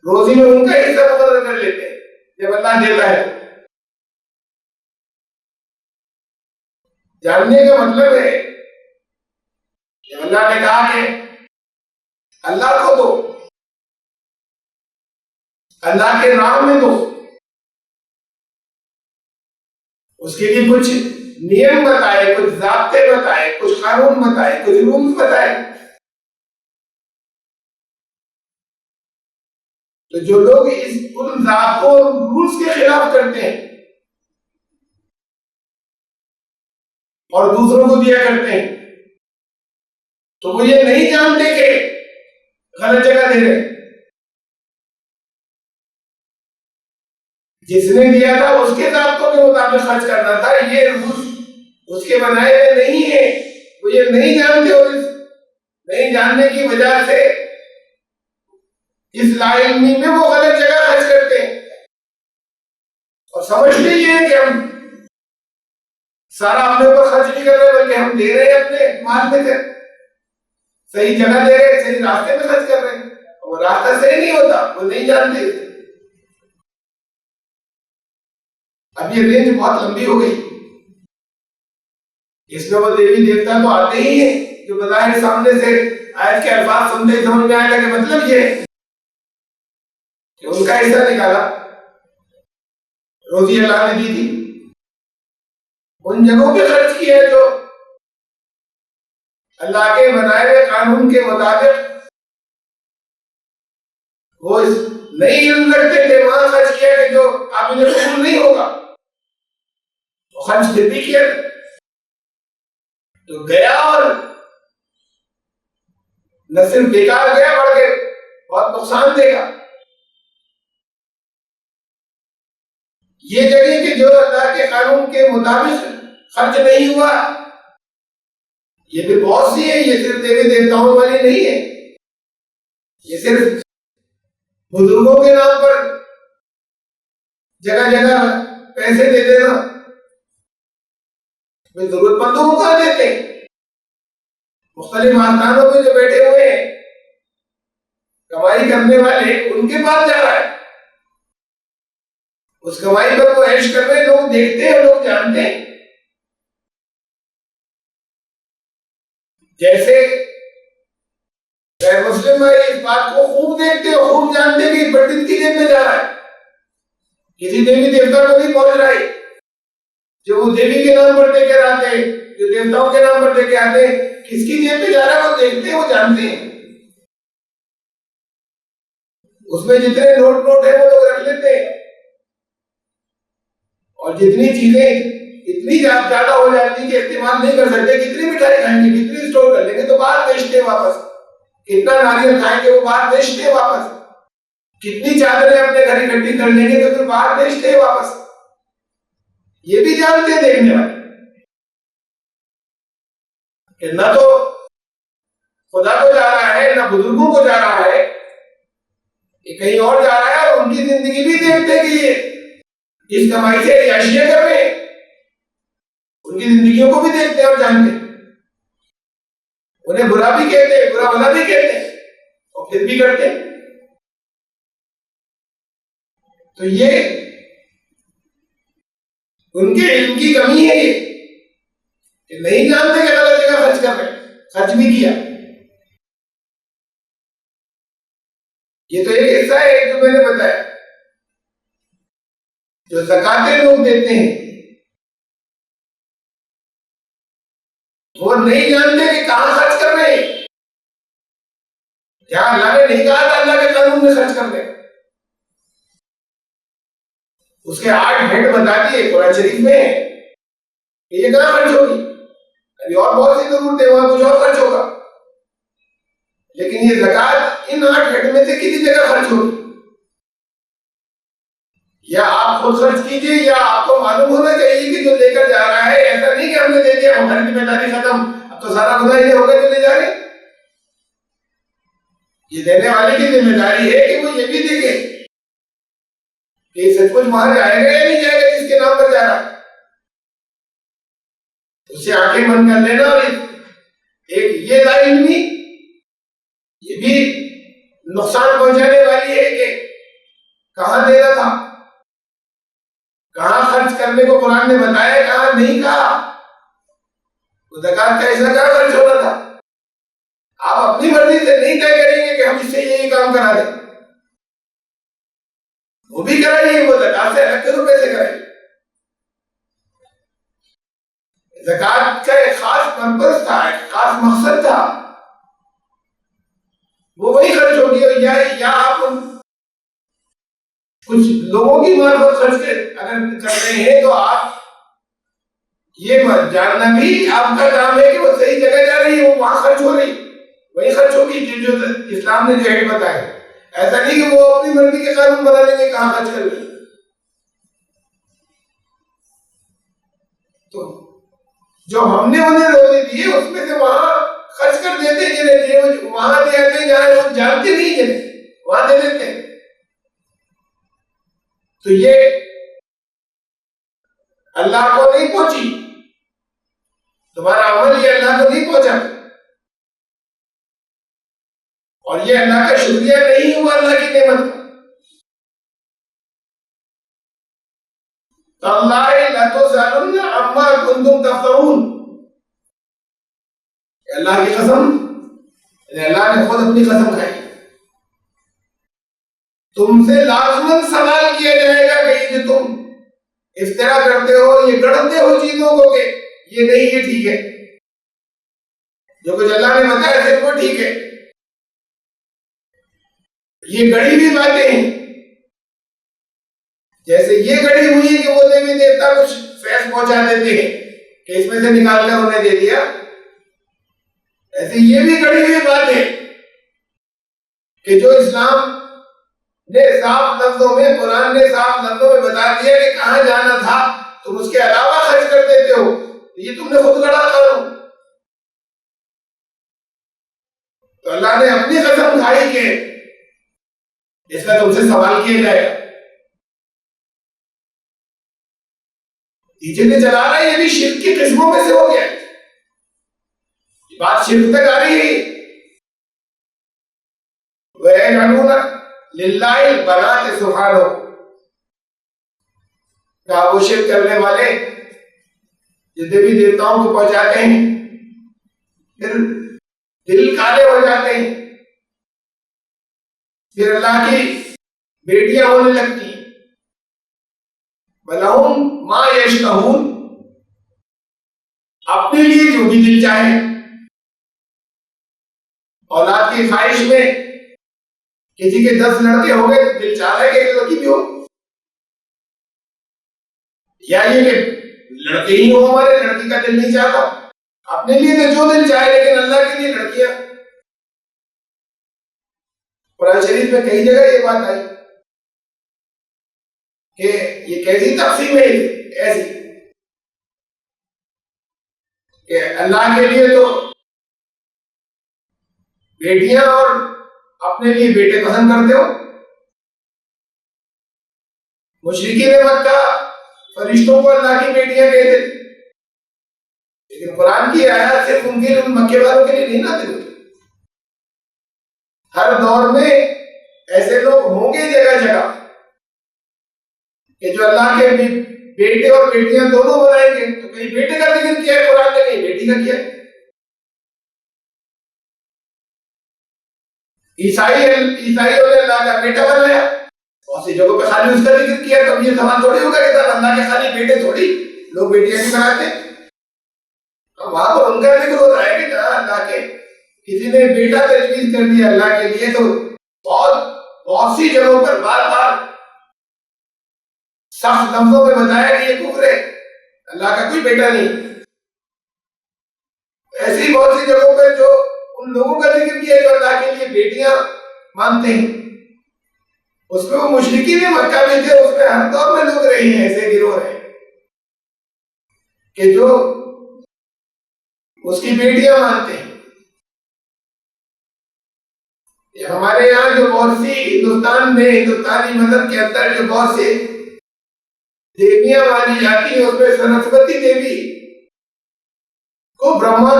روزی میں ان کا حصہ مقرر کر لیتے ہیں جب اللہ دیتا ہے. جاننے کا مطلب ہے کہ اللہ نے کہا کہ اللہ کو دو، اللہ کے راہ میں دو، اس کے لیے کچھ نیم بتائے، کچھ ضابطے بتائے، کچھ قانون بتائے، کچھ رولز بتائے۔ تو جو لوگ ان ضابطوں اور رولز کے خلاف کرتے ہیں اور دوسروں کو دیا کرتے ہیں، تو وہ یہ نہیں جانتے کہ غلط جگہ دے رہے۔ جس نے دیا تھا اس کے ضابطوں کے مطابق خرچ کرنا تھا، یہ رولز اس کے بنائے ہوئے نہیں ہیں، وہ یہ نہیں جانتے، اور اس نہیں جاننے کی وجہ سے اس لا علمی میں وہ غلط جگہ خرچ کرتے ہیں اور سمجھتے یہ ہے کہ ہم سارا اپنے اوپر خرچ نہیں کر رہے بلکہ ہم دے رہے ہیں اپنے مال میں سے، صحیح جگہ دے رہے ہیں، صحیح راستے میں خرچ کر رہے ہیں، اور وہ راستہ صحیح نہیں ہوتا، وہ نہیں جانتے۔ اب یہ رینج بہت لمبی ہو گئی، اس میں وہ دیوی دیوتا تو آتے ہی ہیں جو بظاہر سامنے سے آیت کے الفاظ سنتے ہی سمجھ میں آئے گا کہ مطلب یہ ہے کہ ان کا حصہ نکالا، روزی اللہ نے دی تھی، ان جگہوں پہ خرچ کیا جو اللہ کے بنائے ہوئے قانون کے مطابق وہ نہیں علم رکھتے تھے، وہاں خرچ کیا کہ جو قابل قبول نہیں ہوگا، وہ خرچ پھر بھی کیا تو گیا، اور نہ صرف بیکار گیا بلکہ بہت نقصان دے گا۔ یہ جگہ کہ جو اللہ کے قانون کے مطابق خرچ نہیں ہوا، یہ بھی بہت سی ہے، یہ صرف دیوی دیوتاؤں والی نہیں ہے، یہ صرف بزرگوں کے نام پر جگہ جگہ پیسے دے دینا، وہ ضرورت مندوں کو کہاں دیتے ہیں، مختلف آستانوں میں جو بیٹھے ہوئے ہیں کمائی کرنے والے، ان کے پاس جا رہا ہے، اس کمائی پر وہ عیش کر رہے، لوگ دیکھتے ہیں، لوگ جانتے ہیں۔ جیسے غیر مسلم اس بات کو خوب دیکھتے اور خوب جانتے کہ پنڈت کی جیب میں جا رہا ہے، کسی دیوی دیوتا کو نہیں پہنچ رہا ہے، جو وہ دیوی کے نام پر دے کے آتے ہیں، جو دیوتاؤں کے نام پر دے کے آتے ہیں، کس کی جیب میں جا رہا ہے وہ دیکھتے ہیں، وہ جانتے ہیں۔ اس میں جتنے نوٹ ہیں وہ لوگ رکھ لیتے ہیں، اور جتنی چیزیں اتنی زیادہ ہو جاتی کہ استعمال نہیں کر سکتے، کتنی مٹھائی کھائیں گے، کتنی اسٹور کر لیں گے تو باہر بیچتے ہیں واپس، کتنا ناریل کھائیں گے وہ باہر بیچتے ہیں واپس، کتنی چادریں اپنے گھر اکٹھی کر لیں گے تو پھر باہر بیچتے ہیں واپس۔ یہ بھی جانتے ہیں دیکھنے والے کہ نہ تو خدا کو جا رہا ہے، نہ بزرگوں کو جا رہا ہے، یہ کہیں اور جا رہا ہے، اور ان کی زندگی بھی دیکھتے کہ یہ اس کمائی سے عیاشیاں کر رہے ہیں، ان کی زندگیوں کو بھی دیکھتے ہیں اور جانتے ہیں، انہیں برا بھی کہتے ہیں، برا بھلا بھی کہتے ہیں، اور پھر بھی کرتے ہیں۔ تو یہ ان کے علم کی کمی ہے، یہ کہ نہیں جانتے کہ غلط جگہ خرچ کر رہے ہیں، خرچ بھی کیا۔ یہ تو ایک حصہ ہے جو میں نے بتایا، جو زکاتیں لوگ دیتے ہیں وہ نہیں جانتے کہ کہاں خرچ کر رہے ہیں، کیا اللہ نے نہیں کہا تھا اللہ کے قانون میں خرچ کر رہے ہیں، اس کے 8 ہیڈ بتا دیے قرآن شریف میں کہ یہ کہاں خرچ ہوگی، ابھی اور بہت سی ضرورتیں وہاں کچھ اور خرچ ہوگا، لیکن یہ زکات ان 8 ہیڈ میں سے کسی جگہ خرچ ہوگی، یا آپ خود خرچ کیجئے، یا آپ کو معلوم ہونا چاہیے کہ جو لے کر جا رہا ہے، ایسا نہیں کہ ہم نے دے دیا ہماری ذمہ داری ختم، اب تو سارا گناہ یہ ہوگا جو لے جا رہے ہیں۔ یہ دینے والے کی ذمہ داری ہے کہ وہ یہ بھی دیکھے کہ سچ مچ وہاں جائے گا یا نہیں جائے گا جس کے نام پر جا رہا ہے، اس سے آنکھیں بند کر لینا۔ اور ایک یہ لا علمی یہ بھی نقصان پہنچانے والی ہے کہ کہاں دینا تھا، کہاں خرچ کرنے کو قرآن نے بتایا، کہاں نہیں کہا، وہ زکات کا حصہ کہاں خرچ ہونا تھا؟ آپ اپنی مرضی سے نہیں طے کریں گے کہ ہم اس سے یہی کام کرا دیں، وہ بھی کرائیے، وہ زکات سے الگ کے روپے سے کرائیے۔ زکات کا ایک خاص پرپس تھا، ایک خاص مقصد تھا، وہ وہی خرچ ہوگی۔ یا آپ کچھ لوگوں کی معرفت خرچ اگر کر رہے ہیں تو آپ یہ جاننا بھی آپ کا کام ہے کہ وہ صحیح جگہ جا رہی ہے، وہ وہاں خرچ ہو رہی، وہی خرچ ہوگی جو اسلام نے جو ہے بتایا۔ ایسا نہیں کہ وہ اپنی مرضی کے قانون بنا لیں گے کہاں خرچ کر لیں۔ تو جو ہم نے انہیں روزے دیے اس میں سے وہاں خرچ کر دیتے ہیں، وہاں دے آتے ہیں جہاں لوگ جانتے نہیں ہیں وہاں دے دیتے ہیں۔ تو یہ اللہ کو نہیں پہنچی، تمہارا عمل یہ اللہ کو نہیں پہنچا، اور یہ اللہ کا شکریہ نہیں ہوا اللہ کی نعمت کا۔ تاللہ لتسألن عما کنتم تفترون، اللہ کی قسم، اللہ نے خود اپنی قسم کھائی، تم سے لازماً سوال کیا جائے گا کہ یہ جو تم افترا کرتے ہو، یہ گڑھتے ہو چیزوں کو کہ یہ نہیں، یہ ٹھیک ہے، جو کچھ اللہ نے بتایا صرف وہ ٹھیک ہے، یہ گڑھی ہوئی باتیں ہیں، جیسے یہ گڑھی ہوئی ہے کہ وہ دیوی دیوتا کچھ فیض پہنچا دیتے ہیں کہ اس میں سے نکال کر انہیں دے دیا، ایسے یہ بھی گڑھی ہوئی بات ہے کہ جو اسلام نے صاف لفظوں میں، قرآن نے صاف لفظوں میں بتا دیا کہ کہاں جانا تھا، تم اس کے علاوہ خرچ کر دیتے ہو، یہ تم نے خود گڑھا قانون۔ تو اللہ نے اپنی قسم کھائی کہ اس کا تم سے سوال کیا جائے گا۔ پیچھے سے چلا رہا ہے، یہ بھی شرک کی قسموں میں سے ہو گیا، یہ بات شرک تک آ رہی ہے۔ وَيَجْعَلُونَ لِلَّهِ الْبَنَاتِ سُبْحَانَهُ، کہا وہ شرک کرنے والے جو دیوی دیوتاؤں کو پہنچاتے ہیں پھر دل کالے ہو جاتے ہیں، پھر اللہ کی بیٹیاں ہونے لگتی ہیں۔ وَلَهُمْ مَا يَشْتَهُونَ، اپنے لیے جو بھی دل چاہے، اولاد کی خواہش میں کسی کے 10 لڑکے ہو گئے تو دل چاہ رہا ہے کہ ایک لڑکی بھی ہو، یا یہ کہ لڑکے ہی ہو ہمارے، لڑکی کا دل نہیں چاہتا، اپنے لیے تو جو دل چاہے، لیکن اللہ کے لیے لڑکیاں۔ قرآن شریف میں کئی جگہ یہ بات آئی کہ یہ کیسی تقسیم ہے ایسی کہ اللہ کے لیے تو بیٹیاں اور اپنے لیے بیٹے پسند کرتے ہو۔ مشرکین مکہ فرشتوں کو اللہ کی بیٹیاں کہتے تھے، لیکن قرآن کی آیات صرف ان کے مکے والوں کے لیے نہیں نازل ہوتی، ہر دور میں ایسے لوگ ہوں گے جگہ جگہ کہ جو اللہ کے بیٹے اور بیٹیاں دونوں بنائیں گے۔ تو کہیں بیٹے کا ذکر کیا ہے قرآن نے، کہیں بیٹی کا کیا ہے۔ عیسائیوں نے اللہ کا بیٹا بنایا، بہت سی جگہوں پہ خالی اس کا ذکر کیا، تو یہ سوال تھوڑی ہوگا کہ اللہ کے خالی بیٹے تھوڑی، لوگ بیٹیاں بھی بناتے ہیں۔ وہاں پر ان کا ذکر ہو رہا ہے کہ جہاں اللہ کے کسی نے بیٹا تجویز کر دیا اللہ کے لیے، تو بہت سی جگہوں پر بار بار سخت لفظوں میں بتایا کہ یہ کفر ہے، اللہ کا کوئی بیٹا نہیں۔ ایسی بہت سی جگہوں پہ جو ان لوگوں کا ذکر کیا جو اللہ کے لیے بیٹیاں مانتے ہیں، اس میں وہ مشرکین مکہ بھی تھے، اس میں ہر دور میں لوگ رہے ہیں، ایسے گروہ ہیں کہ جو اس کی بیٹیاں مانتے ہیں۔ ہمارے یہاں جو بہت سی ہندوستان میں، ہندوستانی مذہب کے اندر جو بہت سی دیویاں مانی جاتی ہیں، اس میں سرسوتی دیوی کو برہما،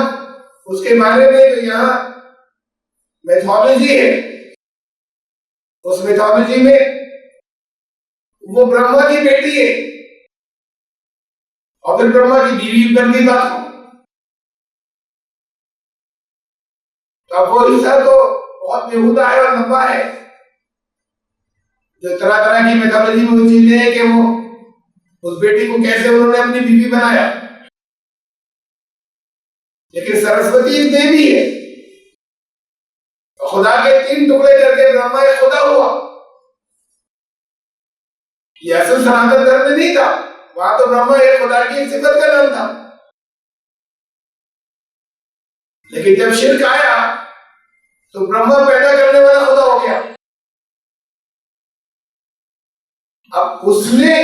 اس کے بارے میں جو یہاں میتھولوجی ہے، اس میتھولوجی میں وہ برہما کی بیٹی ہے اور پھر برہما کی بیوی بن گئی بات ہو۔ اب وہ حصہ تو بہت بےہودہ ہے اور لمبا ہے، جو طرح طرح کی میتھالوجی میں وہ چیزیں ہیں کہ وہ اس بیٹی کو کیسے انہوں نے اپنی بیوی بنایا. لیکن سرسوتی ایک دیوی ہے، خدا کے 3 ٹکڑے کر کے برہما ایک خدا ہوا. یہ اصل سناتن دھرم میں نہیں تھا، وہاں تو برہما ایک خدا کی ایک صفت کا نام تھا. لیکن جب شرک آیا تو برہما پیدا کرنے والا خدا ہو گیا. اب اس نے،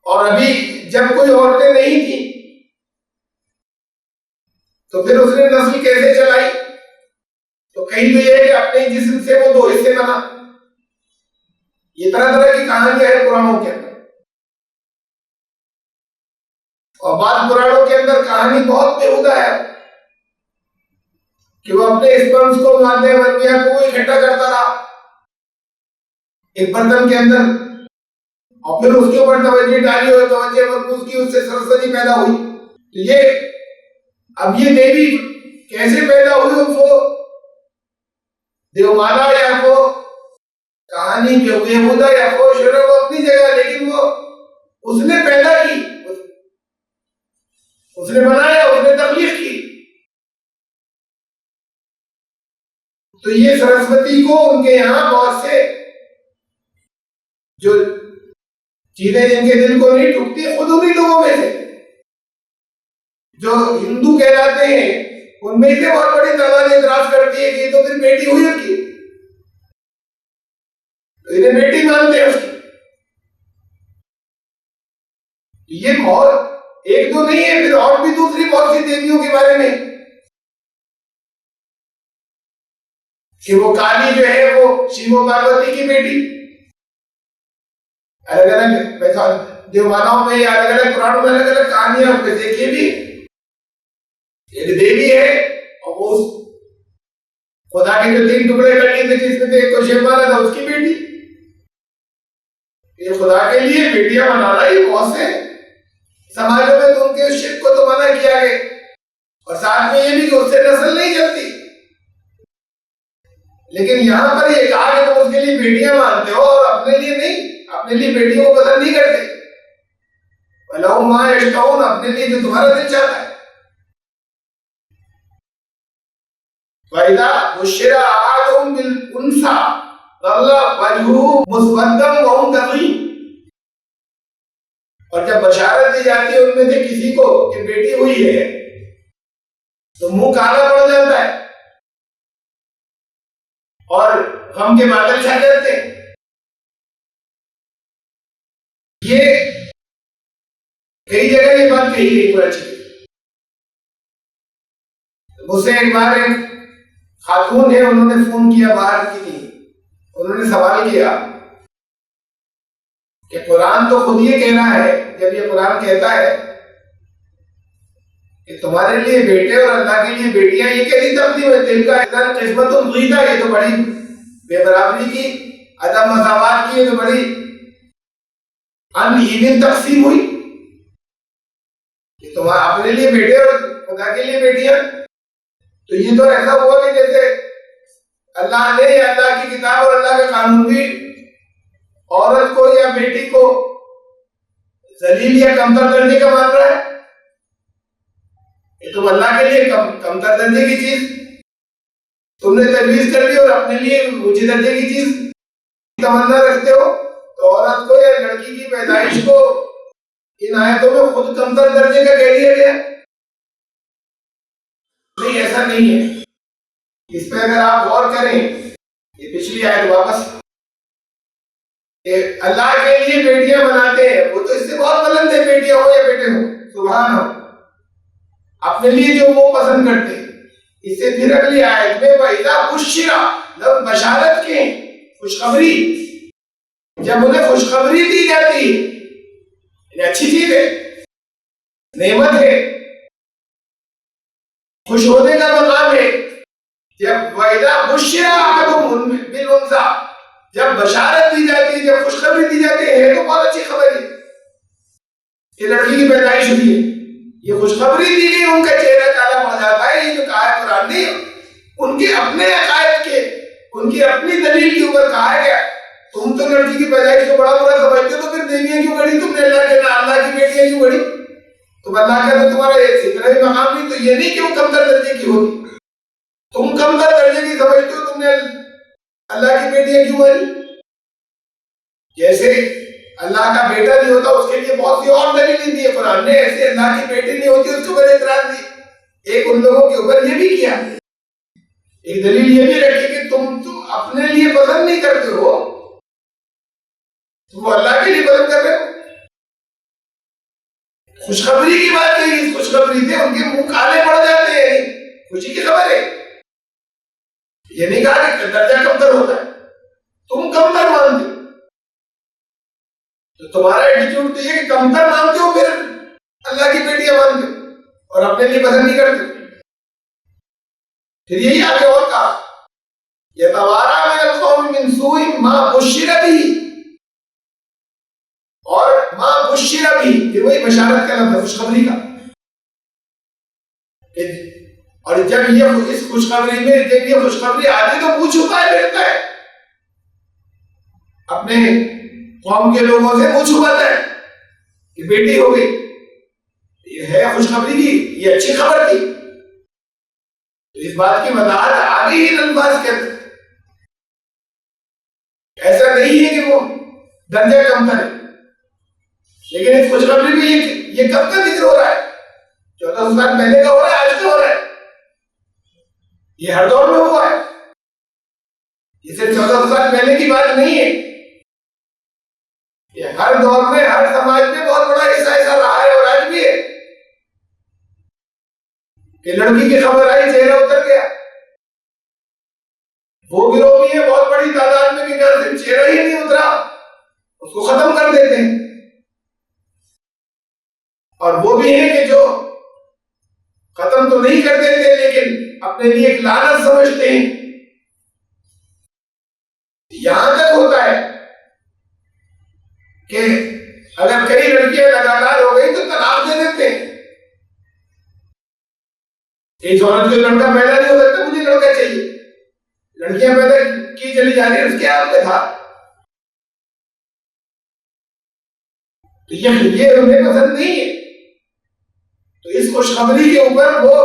اور ابھی جب کوئی عورتیں نہیں تھی تو پھر اس نے نسل کیسے چلائی؟ تو کہیں تو یہ ہے کہ اپنے جسم سے وہ 2 حصے بنا. یہ طرح طرح کی کہانیاں ہیں پرانوں کے اندر، اور بعض پرانوں کے اندر کہانی بہت بےہودہ ہے کہ وہ اپنے اسپرمز کو مادے مرمیہ کو اکٹھا کرتا رہا ایک برتن کے اندر، اور پھر اس کے اوپر توجہ ڈالی اور توجہ مرکوز کی، اس سے سرسوتی پیدا ہوئی. تو یہ اب یہ دیوی کیسے پیدا ہوئی؟ اس کو دیومالا یا وہ کہانی بےہودہ یا خوش ہو رہا وہ اپنی جگہ، لیکن وہ اس نے پیدا کی، اس نے بنایا، اس نے تخلیق کی. تو یہ سرسوتی کو ان کے یہاں بہت سے جو چیزیں جن کے دل کو نہیں ٹوٹتی، خود انہی لوگوں میں سے جو ہندو کہلاتے ہیں ان میں سے بہت بڑی تعداد اعتراض کرتی ہے کہ یہ تو پھر بیٹی ہوئی ان کی، تو انہیں بیٹی مانتے ہیں اس کی. یہ بہت ایک دو نہیں ہے، پھر اور بھی دوسری بہت سی دیویوں کے بارے میں کہ وہ کالی جو ہے وہ شیو پاروتی کی بیٹی. الگ الگ دیوانوں میں یا الگ الگ پرانوں میں الگ الگ کہانیاں ہم نے دیکھی بھی. ایک دیوی ہے اور وہ خدا کے جو 3 ٹکڑے کر لیے تھے جس میں سے ایک کو شیو مانا تھا، اس کی بیٹی. یہ خدا کے لیے بیٹیاں بنانا ہی بہت سے سماجوں میں تو ان کے شرک کو تو منع کیا گیا، اور ساتھ میں یہ بھی کہ اس سے نسل نہیں چلتی. لیکن یہاں پر یہ کہا کہ تم اس کے لیے بیٹیاں مانتے ہو اور اپنے لیے نہیں، اپنے لیے بیٹیوں کو پسند نہیں کرتے. وَلَهُم مَا يَشْتَهُونَ، اپنے لیے جو تمہارا دل چاہتا ہے. وَإِذَا بُشِّرَ أَحَدُهُم بِالْأُنثَىٰ ظَلَّ وَجْهُهُ مُسْوَدًّا وَهُمْ كَظِيمٌ، اور جب بشارت دی جاتی ہے ان میں سے کسی کو کہ بیٹی ہوئی ہے تو منہ کالا پڑ جاتا ہے اور غم کے بادل چھا جاتے ہیں. یہ کئی جگہ یہ بات کہی گئی قرآن شریف. مجھ سے ایک بار ایک خاتون ہے، انہوں نے فون کیا باہر کی تھی، انہوں نے سوال کیا کہ قرآن تو خود یہ کہنا ہے، جب یہ قرآن کہتا ہے کہ تمہارے لیے بیٹے اور اللہ کے لیے بیٹیاں، یہ کیسی تقسیم ہے؟ دل کا اذن قسمت الغیدہ، یہ تو بڑی بے برابری کی، عدم مساوات کی، یہ تو بڑی ان ایون تقسیم ہوئی کہ تمہارے اپنے لیے بیٹے اور خدا کے لیے بیٹیاں. تو یہ تو ایسا ہوا کہ جیسے اللہ نے یا اللہ کی کتاب اور اللہ کا قانون بھی عورت کو یا بیٹی کو ذلیل یا کمتر درجے کا مان رہا ہے. یہ تم اللہ کے لیے کمتر درجے کی چیز تم نے تجویز کر دی اور اپنے لیے اونچے درجے کی چیز تمنا رکھتے ہو. تو عورت کو یا لڑکی کی پیدائش کو ان آیتوں میں خود کمتر درجے کا کہہ دیا گیا. نہیں، ایسا نہیں ہے. اس پہ اگر آپ غور کریں، یہ پچھلی آیت واپس اللہ کے لیے بیٹیاں بناتے ہیں، وہ تو اس سے بہت بلند ہے، بیٹیاں ہو یا بیٹے ہو، سبحان ہو، اپنے لیے جو وہ پسند کرتے ہیں. اس سے پھر اگلی آیت میں وَإِذَا بُشِّرَ، لوگ بشارت کے خوشخبری، جب انہیں خوشخبری دی جاتی ہے، یہ اچھی چیز ہے، نعمت ہے، خوش ہونے کا مقام ہے. جب وَإِذَا بُشِّرَ أَحَدُهُم بِالْأُنثَىٰ، جب بشارت دی جاتی ہے، جب خوشخبری دی جاتی ہے تو بہت اچھی خبر ہے کہ لڑکی کی پیدائش ہوئی ہے. یہ خوشخبری دی گئی، ان کا چہرہ کالا پڑ جاتا ہے. یہ جو کہا ہے قرآن نے، ان کے اپنے عقائد کے، ان کی اپنی دلیل کے اوپر کہا گیا تم تو لڑکی کی پیدائش کو بڑا برا سمجھتے ہو، تو پھر دیویاں کیوں گڑی تم نے اللہ کے نام، اللہ کی بیٹیاں کیوں گڑی؟ تم اللہ کا تمہارا ایک فطرہ مقام نہیں، تو یہ نہیں کہ وہ کمتر درجے کی ہوگی، تم کمتر درجے کی سمجھتے ہو، تم نے اللہ کی بیٹیاں کیوں گڑی؟ جیسے اللہ کا بیٹا نہیں ہوتا اس کے لیے بہت سی اور دلیل دی ہے قرآن نے، ایسے اللہ کی بیٹی نہیں ہوتی اس کے اوپر اعتراض دی، ایک ان لوگوں کے اوپر یہ بھی کیا، ایک دلیل یہ بھی رکھی کہ تم اپنے لیے پسند نہیں کرتے ہو، تم اللہ کے لیے پسند کر رہے ہو۔ خوشخبری کی بات کہی، اس خوشخبری سے ان کے منہ کالے پڑ جاتے ہیں، خوشی کی خبر ہے، یہ نہیں کہا کہ درجہ کمتر ہوتا ہے، تم کمتر مانتے ہو، تو تمہارا ایٹیٹیوڈ تو یہ کہ کمتر مانتے ہو پھر اللہ کی بیٹیاں مانتے ہو اور اپنے لیے پسند نہیں کرتے۔ پھر یہی آگے اور کہا یتوارا من القوم من سوء ما بشر به، اور ما بشر به یہ وہی بشارت کا لفظ ہے، خوشخبری کا، اور جب یہ اس خوشخبری میں جب یہ خوشخبری آتی تو منہ چھپائے رہتا ہے، اپنے قوم کے لوگوں سے منہ چھپاتا ہے کہ بیٹی ہو گئی، یہ ہے خوشخبری کی، یہ اچھی خبر تھی، تو اس بات کی وضاحت آگے ہی الفاظ کہتے ہیں، ایسا نہیں ہے کہ وہ درجہ کمتر ہے، لیکن اس خوشخبری میں یہ کب کا ذکر ہو رہا ہے؟ 1400 سال پہلے کا ہو رہا ہے، آج کا ہو رہا ہے، یہ ہر دور میں ہوا ہے، یہ صرف 1400 سال پہلے کی بات نہیں ہے، یہ ہر دور میں ہر سماج میں بہت بڑا حصہ ایسا رہا ہے اور آج بھی ہے کہ لڑکی کی خبر آئی چہرہ اتر گیا، وہ گروہ بھی ہے بہت بڑی تعداد میں کہ جہاں صرف چہرہ ہی نہیں اترا اس کو ختم کر دیتے ہیں، اور وہ بھی ہیں کہ جو ختم تو نہیں کر دیتے لیکن اپنے لیے ایک لعنت سمجھتے ہیں، یہاں تک ہوتا ہے کہ اگر کئی لڑکیاں لگاتار ہو گئی تو طلاق دے دیتے ہیں، ایک عورت کو لڑکا پیدا نہیں ہو سکتا مجھے لڑکا چاہیے، لڑکیاں پیدا کی چلی جا رہی ہیں، اس کے آپ میں تھا، تو یہ انہیں پسند نہیں ہے، تو اس خوشخبری کے اوپر وہ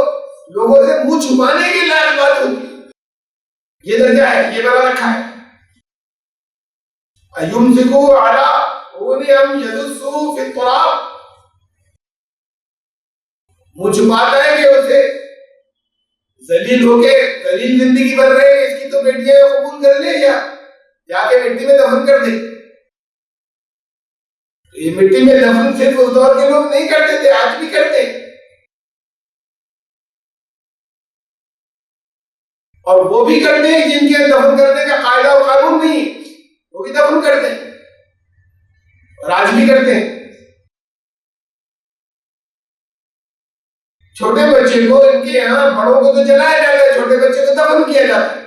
لوگوں سے منہ چھپانے کی لائق بات ہوتی ہے، یہ درجہ ہے، یہ بنا رکھا ہے، اَيُمْسِكُوا عَلَىٰ هُنِيَمْ يَدُسُّوا فِي التُّرَابِ، منہ چھپاتا ہے کہ اسے ذلیل ہو کے ذلیل زندگی بن رہے ہیں، اس کی تو بیٹیاں قبول کر لے یا جا کے مٹی میں دفن کر دے، یہ مٹی میں دفن صرف اس دور کے لوگ نہیں کرتے تھے، آج بھی کرتے ہیں، اور وہ بھی کرتے ہیں جن کے دفن کرنے کا قاعدہ و قانون نہیں ہے، وہ بھی دفن کرتے ہیں اور آج بھی کرتے ہیں، چھوٹے بچے کو ان کے یہاں بڑوں کو تو جلایا جاتا ہے، چھوٹے بچے کو دفن کیا جاتا ہے،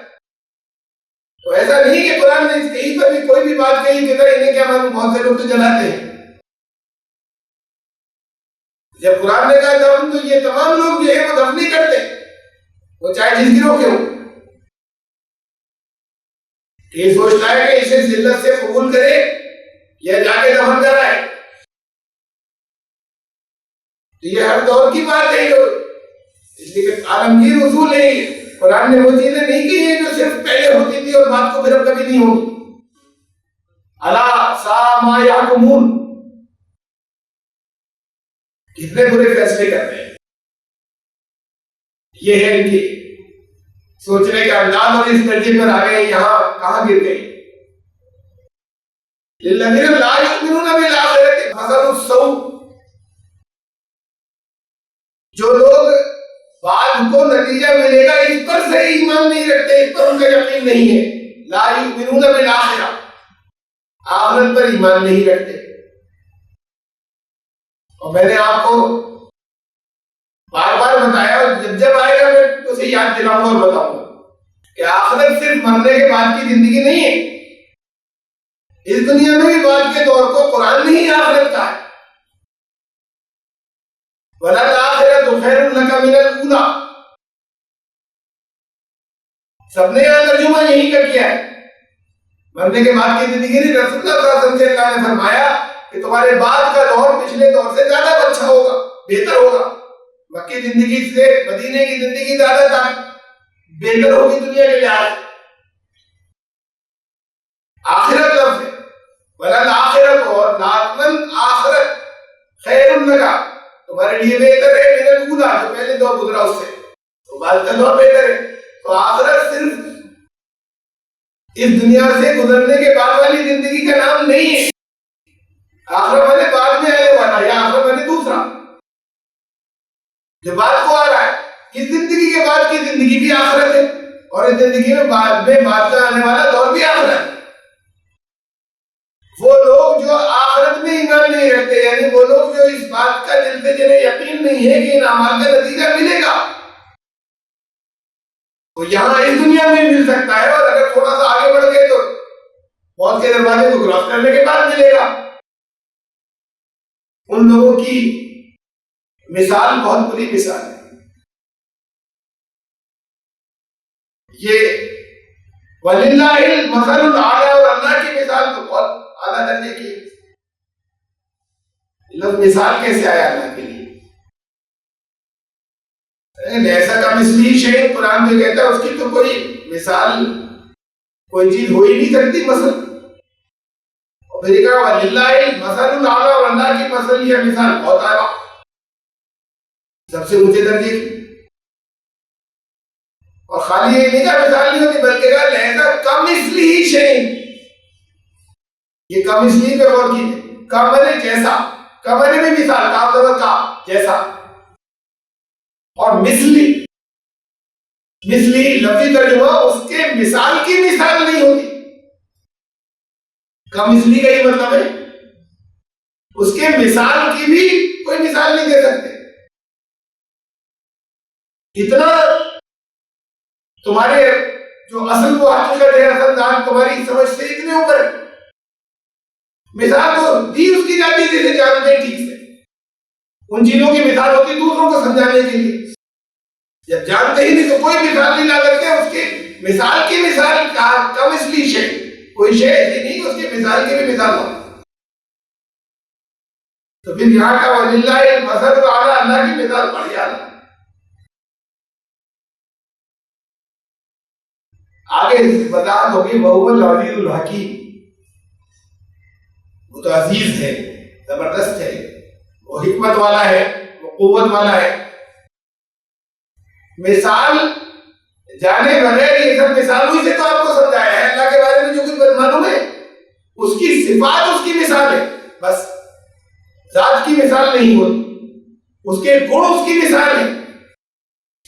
تو ایسا نہیں کہ قرآن نے کہیں پر بھی کوئی بھی بات کہی کہ انہیں کیا معلوم، بہت سے لوگ تو جلاتے ہیں، جب قرآن نے کہا دفن تو یہ تمام لوگ جو ہیں وہ دفن نہیں کرتے، وہ چاہے جس گروہ کے ہو، یہ سوچتا ہے کہ اسے ذلت سے قبول کرے یا جا کے دفن کرائے، تو یہ ہر دور کی بات ہے، اس لیے کہ عالمگیر اصول ہے، قرآن نے وہ چیزیں نہیں کہی ہیں جو صرف پہلے ہوتی تھی اور بات کو پھر اب کبھی نہیں ہوگی، الا ساء ما یحکمون، کتنے برے فیصلے کرتے ہیں، یہ ہے ان کی سوچنے کا انداز، اور اس درجے پر آ گئے یہاں کہاں گر گئے، للذین لا یؤمنون بالآخرۃ مثل السوء، جو لوگ بعد کو نتیجہ ملے گا اس پر سے ایمان نہیں رکھتے، اس پر ان کا یقین نہیں ہے، لا یؤمنون بالآخرہ، آخرت پر ایمان نہیں رکھتے، اور میں نے آپ کو بار بار بتایا، اور جب آئے گا میں اسے یاد دلاؤں گا اور بتاؤں گا کہ آخرت صرف مرنے کے بعد کی زندگی نہیں ہے، اس دنیا میں بھی بعد کے دور کو قرآن نے ہی آخرت کہا ہے، وَلَلْآخِرَةُ خَيْرٌ لَكَ مِنَ الْأُولَىٰ، سب نے یہاں ترجمہ یہی کا کیا ہے. مرنے کے بعد کی زندگی نہیں. رسول اللہ صلی اللہ علیہ وسلم سے اللہ نے فرمایا کہ تمہارے بعد کا دور پچھلے دور سے زیادہ اچھا ہوگا، بہتر ہوگا. مکی زندگی سے مدینے کی زندگی زیادہ بہتر ہوگی دنیا کے لحاظ. آخرت لفظ ہے ولل آخرت، اور لازمن آخرت خیر لگا تمہارے لیے بہتر ہے من الاولی، جو پہلے دور گزرا اس سے تو بعد کا دور بہتر ہے. تو آخرت صرف اس دنیا سے گزرنے کے بعد والی زندگی کا نام نہیں ہے. آخرت میں بعد میں آنے والا یا آخرت میں دوسرا جو بعد کو آ رہا ہے. اس زندگی کے بعد کی زندگی بھی آخرت ہے، اور اس زندگی میں بعد کا آنے والا دور بھی آخرت ہے. وہ لوگ جو آخرت میں ایمان نہیں رکھتے، یعنی وہ لوگ جو اس بات کا دل سے جنہیں یقین نہیں ہے کہ ان اعمال کا نتیجہ ملے گا، تو یہاں اس دنیا میں مل سکتا ہے، اور اگر تھوڑا سا آگے بڑھ گئے تو موت کے دروازے کو کراس کرنے کے بعد ملے گا. ان لوگوں کی مثال بہت بری مثال ہے. یہ وَلِلَّهِ الْمَثَلُ الْأَعْلَىٰ، اور اللہ کی مثال تو بہت اعلیٰ درجے کی. لفظ مثال کیسے آیا اللہ کے لیے؟ ایسا کا مثلی شے قرآن میں کہتا ہے اس کی تو کوئی مثال، کوئی چیز ہو ہی نہیں سکتی مثل. اور پھر کہا وَلِلَّهِ الْمَثَلُ الْأَعْلَىٰ، اور اللہ کی مثل یا مثال بہت اعلیٰ، سب سے اونچے درجے کی. اور خالی یہ نہیں کہا مثال نہیں ہوتی، بلکہ کہا لہذا کمثلہ شیء. یہ کمثلہ پہ غور کیجیے. کمثلہ جیسا، کمثلہ بھی مثال، کام زبر کا جیسا، اور مثلی لفظی ترجمہ اس کے مثال کی مثال نہیں ہوتی. کمثلی کا یہ مطلب ہے اس کے مثال کی بھی کوئی مثال نہیں دے سکتے. اتنا تمہارے جو اصل وہ حقیقت ہے، اصل ذات تمہاری سمجھ سے اتنے اوپر ہے. مثال تو دی اس کی جاتی ہے جسے جانتے ہیں ٹھیک سے. ان چیزوں کی مثال ہوتی ہے دوسروں کو سمجھانے کے لیے. جب جانتے ہی نہیں تو کوئی مثال نہیں لا کرتے. اس کے مثال کی مثال کمثلہ شیء، کوئی شے ایسی نہیں اس کی مثال کی بھی مثال ہو. تو پھر یہاں کا وَلِلَّهِ الْمَثَلُ الْأَعْلَىٰ، اللہ کی مثال بڑی اعلیٰ. آگے وضاحت ہوگی وَهُوَ الْعَزِيزُ الْحَكِيمُ. وہ تو عزیز ہے، زبردست ہے، وہ حکمت والا ہے، وہ قوت والا ہے. مثال جانے بغیر یہ سب مثالوں سے تو آپ کو سمجھایا ہے. اللہ کے بارے میں جو کچھ معلوم ہے اس کی صفات اس کی مثال ہے، بس ذات کی مثال نہیں ہوتی. اس کے گن اس کی مثال ہے،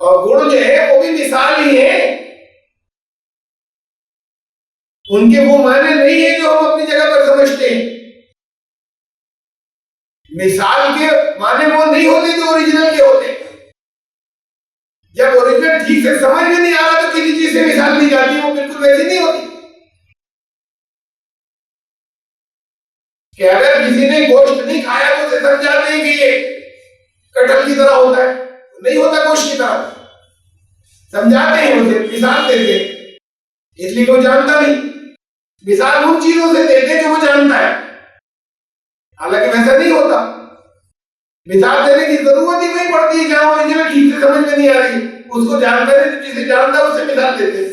اور گن جو ہے وہ بھی مثال ہی ہے، ان کے وہ معنی نہیں ہے جو ہم اپنی جگہ پر سمجھتے ہیں. مثال کے معنی وہ نہیں ہوتے جو اوریجنل کے ہوتے. جب اوریجنل ٹھیک سے سمجھ میں نہیں آ رہا تو کسی چیز سے مثال دی جاتی ہے، وہ بالکل ویسی نہیں ہوتی. کہ اگر کسی نے گوشت نہیں کھایا تو اسے سمجھاتے ہیں کہ یہ کٹہل کی طرح ہوتا ہے، نہیں ہوتا گوشت کی طرح. سمجھاتے ہیں اسے، مثال دیتے ہیں، اس لیے وہ جانتا نہیں. مثال ان چیزوں سے دیتے ہیں جو وہ جانتا ہے، حالانکہ ویسا نہیں ہوتا. مثال دینے کی ضرورت ہی نہیں پڑتی ہے جہاں اوریجنل ٹھیک سے سمجھ میں نہیں آ رہی. اس کو جانتا ہے تو جسے جانتا ہے اس سے مثال دیتے ہیں.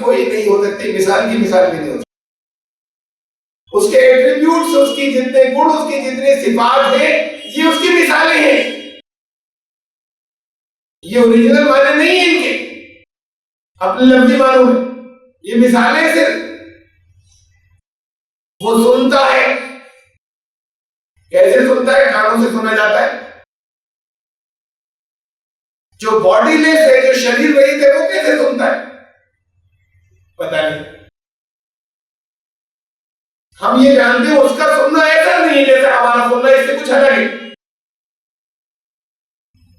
کوئی نہیں ہو سکتی. مثال کی مثال بھی نہیں ہو سکتی. اس کے ایٹریبیوٹس، اس کی جتنے گن، اس کی جتنے صفات ہیں، یہ اس کی مثالیں ہیں. یہ اوریجنل معنی نہیں ہے ان کے اپنے لفظی معنوں میں. یہ مثالیں صرف وہ سنتا ہے. کیسے سنتا ہے؟ کانوں سے سنا جاتا ہے. جو باڈی لیس ہے، جو شریر رہی ہے، وہ کیسے سنتا ہے؟ پتہ نہیں. ہم یہ جانتے ہیں اس کا سننا ایسا نہیں جیسے ہمارا سننا، اس سے کچھ الگ ہے.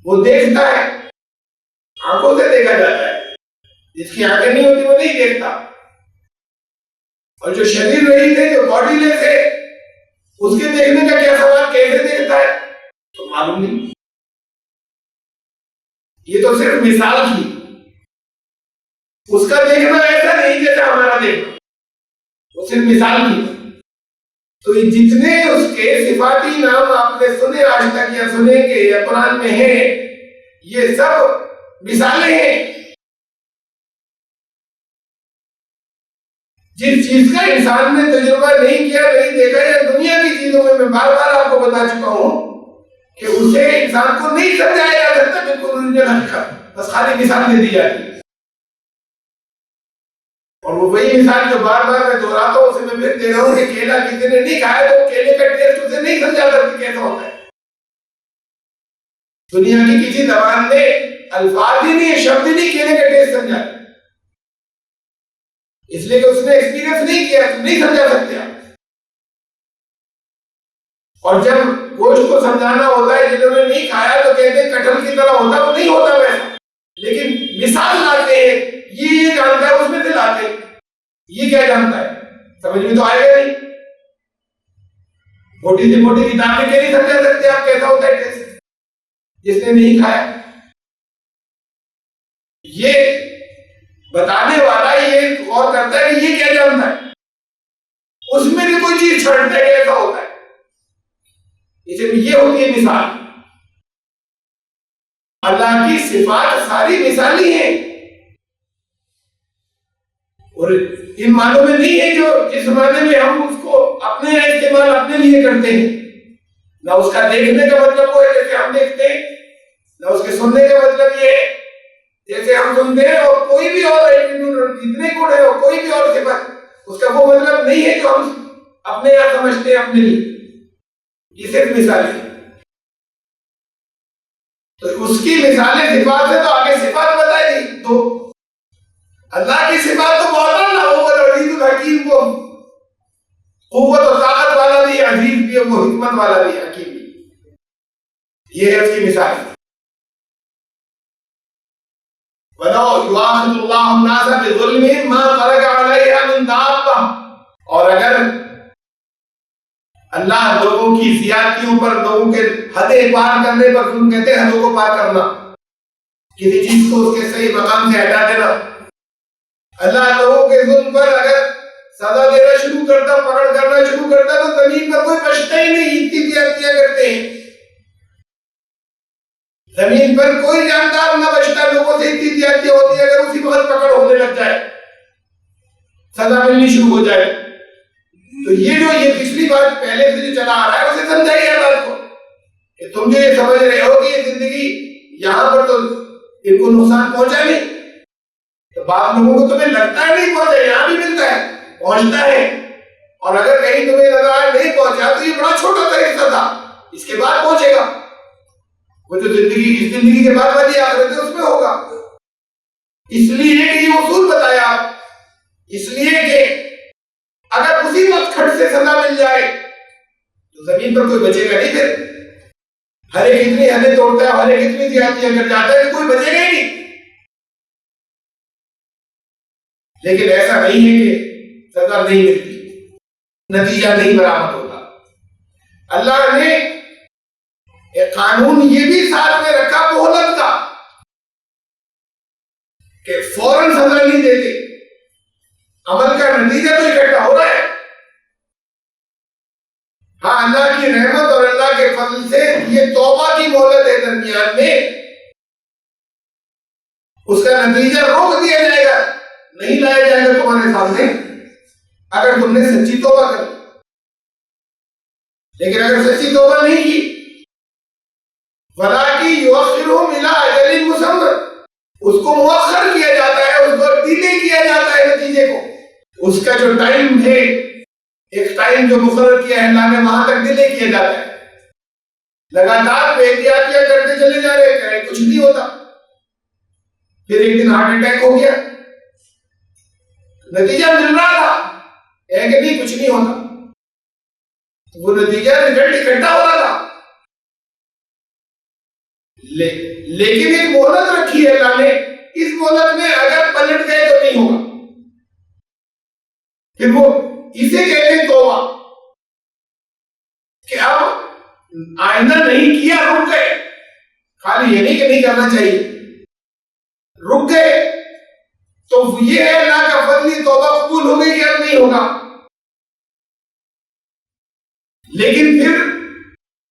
وہ دیکھتا ہے، آنکھوں سے دیکھا جاتا ہے. جس کی آنکھیں نہیں ہوتی وہ نہیں دیکھتا. اور جو شریر رہی تھے، جو باڈی لیس ہے، اس کے دیکھنے کا کیا سوال کیسے دیکھتا ہے تو معلوم نہیں. یہ تو صرف مثال کی. اس کا دیکھنا ایسا نہیں جیسے ہمارا دیکھنا، وہ صرف مثال کی. تو یہ جتنے اس کے صفاتی نام آپ نے سنے آج تک یا سنے کہ یا قرآن میں ہیں، یہ سب مثالیں ہیں. جس چیز کا انسان نے تجربہ نہیں کیا، نہیں دیکھا، یا دنیا کی چیزوں میں بار بار آپ کو بتا چکا ہوں کہ اسے انسان کو نہیں سمجھایا جا سکتا بالکل اوریجنل حقیقت، بس خالی مثال دے دی جاتی ہے. اور وہ وہی مثال جو بار بار میں دہراتا ہوں اسے میں پھر دے رہا ہوں کہ کیلا کسی نے نہیں کھایا تو کیلے کا ٹیسٹ اسے نہیں سمجھا سکتی کیسا ہوتا ہے. دنیا کی کسی زبان نے الفاظ ہی نہیں، شبد ہی نہیں کیلے کا ٹیسٹ سمجھا، اس لیے کہ اس نے ایکسپیرینس نہیں کیا، نہیں سمجھا سکتے آپ. اور جب گوشت کو سمجھانا ہوتا ہے جنہوں نے نہیں کھایا تو کہتے ہیں کٹہل کی طرح ہوتا، وہ نہیں ہوتا ویسا، لیکن مثال لاتے ہیں. یہ جانتا ہے اس میں سے لاتے ہیں. یہ کیا جانتا ہے سمجھ میں تو آئے گا نہیں. موٹی سی موٹی کتابیں کے نہیں سمجھا سکتے آپ کیسا ہوتا ہے ٹیسٹ جس نے نہیں کھایا. یہ بتانے والا یہ غور کرتا ہے کہ یہ کیا جانتا ہے، اس میں بھی کوئی چیز چھڑتا ہے کیسا ہوتا ہے. اسے یہ ہوتی ہے مثال. اللہ کی صفات ساری مثالی ہیں، اور ان معنوں میں نہیں ہے جو جس معنی میں ہم اس کو اپنے استعمال اپنے لیے کرتے ہیں. نہ اس کا دیکھنے کا مطلب وہ ہے جیسے ہم دیکھتے ہیں، نہ اس کے سننے کا مطلب یہ ہے جیسے ہم سنتے ہیں. اور کوئی بھی اور جتنے گن ہے اور کوئی بھی اور صفت، اس کا وہ مطلب نہیں ہے جو ہم اپنے یہاں سمجھتے ہیں اپنے لیے. یہ صرف مثال ہے. تو اس کی مثالیں صفات ہے تو آگے صفات بتائی دی. تو اللہ کی صفات تو بہت ہے نا، وہ العزیز الحکیم، وہ قوت اور طاقت والا بھی، عزیز بھی، وہ حکمت والا بھی، حکیم بھی. یہ ہے اس کی مثال. وَلَوْ يُؤَاخِذُ اللَّهُ النَّاسَ بِظُلْمِهِمْ مَا تَرَكَ عَلَيْهَا مِن دَابَّةٍ. اور اگر اللہ لوگوں کی زیادتیوں پر، لوگوں کے حدیں پار کرنے پر، ظلم کہتے ہیں حدوں کو پار کرنا، کسی چیز کو اس کے صحیح مقام سے ہٹا دینا. اللہ لوگوں کے ظلم پر اگر سزا دینا شروع کرتا، پکڑ کرنا شروع کرتا، تو زمین پر کوئی بچتا ہی نہیں. اتنی زیادتیاں کرتے ہیں زمین پر، کوئی جاندار نہ بچتا. لوگوں سے اتنی زیادتیاں ہوتی ہے، اگر اسی وقت پکڑ ہونے لگ جائے، سزا ملنی شروع ہو جائے. تو یہ جو یہ پچھلی بات پہلے سے جو چلا آ رہا ہے اسے سمجھائیے اللہ کو کہ تم جو یہ سمجھ رہے ہو کہ یہ زندگی یہاں پر تو ان کو نقصان پہنچا نہیں، تو بعض لوگوں کو تمہیں لگتا ہے نہیں پہنچا، یہاں بھی ملتا ہے، پہنچتا ہے. اور اگر کہیں تمہیں نظر آئے نہیں پہنچا تو یہ بڑا چھوٹا سا حصہ تھا، اس کے بعد پہنچے گا. وہ جو زندگی، اس زندگی کے بعد والی آخرت ہے اس میں ہوگا. اس لیے کہ یہ اصول بتایا، اس لیے کہ اگر اسی وقت کھٹ سے سزا مل جائے تو زمین پر کوئی بچے گا نہیں. پھر ہر ایک اتنی حدیں توڑتا ہے، ہر ایک اتنی زیادتیاں کر جاتا ہے کہ کوئی بچے گا ہی نہیں. لیکن ایسا نہیں ہے کہ سزا نہیں ملتی، نتیجہ نہیں برآمد ہوتا. اللہ نے ایک قانون یہ بھی ساتھ میں رکھا مہلت کا کہ فوراً سزا نہیں دیتے، عمل کا نتیجہ تو اکٹھا ہو رہا ہے. ہاں اللہ کی رحمت اور اللہ کے فضل سے یہ توبہ کی مہلت ہے درمیان میں، اس کا نتیجہ روک دیا جائے گا، نہیں لایا جائے گا تمہارے سامنے اگر تم نے سچی توبہ کر. لیکن اگر سچی توبہ نہیں کی، وَلَٰكِن يُؤَخِّرُهُمْ إِلَىٰ أَجَلٍ مُّسَمًّى، اس کو مؤخر کیا جاتا ہے، اس کو ڈیلے کیا جاتا ہے نتیجے کو. اس کا جو ٹائم ہے، ایک ٹائم جو مقرر کیا ہے اللہ نے، وہاں تک ڈیلے کیا جاتا ہے. لگاتار بے احتیاطیاں کرتے چلے جا رہے ہیں، کچھ نہیں ہوتا. پھر ایک دن ہارٹ اٹیک ہو گیا، نتیجہ مل رہا تھا، ہے کہ نہیں، کچھ نہیں ہوتا. وہ نتیجہ رزلٹ اکٹھا ہو رہا تھا. لیکن ایک مہلت رکھی ہے اللہ نے، اس مہلت میں اگر پلٹ گئے تو نہیں ہوگا. پھر وہ اسے کہتے ہیں توبہ. آئندہ نہیں کیا رک گئے، خالی یہ نہیں کہ نہیں کرنا چاہیے، رک گئے تو یہ ہے اللہ کا فضل، توبہ قبول ہو گئی کہ اب نہیں ہوگا۔ لیکن پھر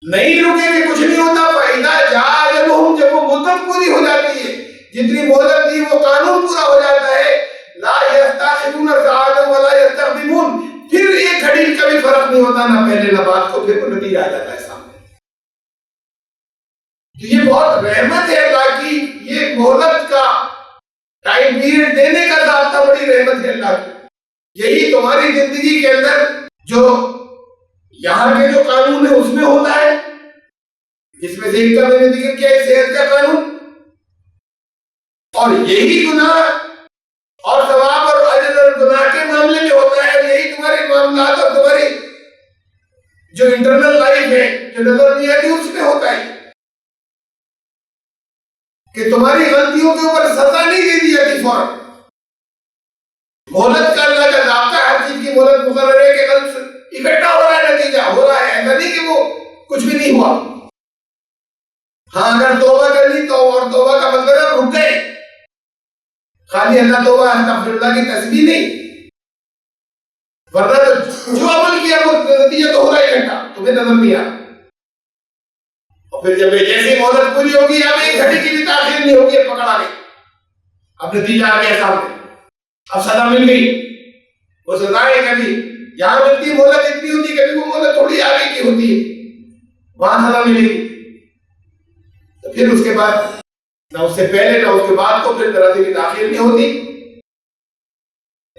نہیں رکے کہ کچھ نہیں ہوتا، فَإِذَا جَاءَ أَجَلُهُمْ، جب وہ مدت پوری ہو جاتی ہے، جتنی مہلت دی وہ قانون پورا ہو جاتا ہے، لَا يَسْتَأْخِرُونَ سَاعَةً وَلَا يَسْتَقْدِمُونَ، پھر ایک گھڑی کا بھی فرق نہیں ہوتا، نہ پہلے نہ بعد کو، پھر وہ نتیجہ آ جاتا ہے سامنے۔ تو یہ بہت رحمت ہے اللہ کی، یہ مہلت کا ٹائم پیریڈ دینے کا ذاتہ بڑی رحمت ہے اللہ کی۔ یہی تمہاری زندگی کے اندر جو یہاں کے جو قانون ہے اس میں ہوتا ہے، جس میں سے ایک کا میں نے ذکر کیا ہے صحت کا قانون، اور یہی گناہ اور ثواب اور اجر اور گناہ کے معاملے میں ہوتا ہے، اور یہی تمہارے معاملات اور تمہاری جو انٹرنل لائف ہے جو نظر نہیں آتی اس میں ہوتا ہے کہ تمہاری غلطیوں کے اوپر سزا نہیں دے دی جاتی فوراً۔ مہلت کا اللہ کا ضابطہ، ہر چیز کی مہلت مقرر ہے کہ غلط اکٹھا ہو رہا ہے، نتیجہ ہو رہا ہے، ایسا نہیں کہ وہ کچھ بھی نہیں ہوا۔ ہاں اگر توبہ کر لی تو، اور توبہ کا مطلب ہے رک گئے، خالی اللہ توبہ استغفر اللہ کی تسبیح نہیں، ورنہ تو جو عمل کیا وہ نتیجہ تو ہو رہا ہے اکٹھا، تمہیں نظر نہیں آ رہا۔ اور پھر جب جیسے مہلت پوری ہوگی، اب ایک گھڑی کی بھی تاخیر نہیں ہوگی، اب پکڑ آ گئی، اب نتیجہ آ گیا سامنے، اب سزا مل گئی۔ وہ سزائیں کبھی یہاں ملتی ہے، مہلت اتنی ہوتی ہے، کبھی وہ مہلت تھوڑی آگے کی ہوتی ہے، وہاں سزا ملے گی۔ تو پھر اس کے بعد نہ اس سے پہلے نہ اس کے بعد کو پھر ذرا سی بھی تاخیر نہیں ہوتی۔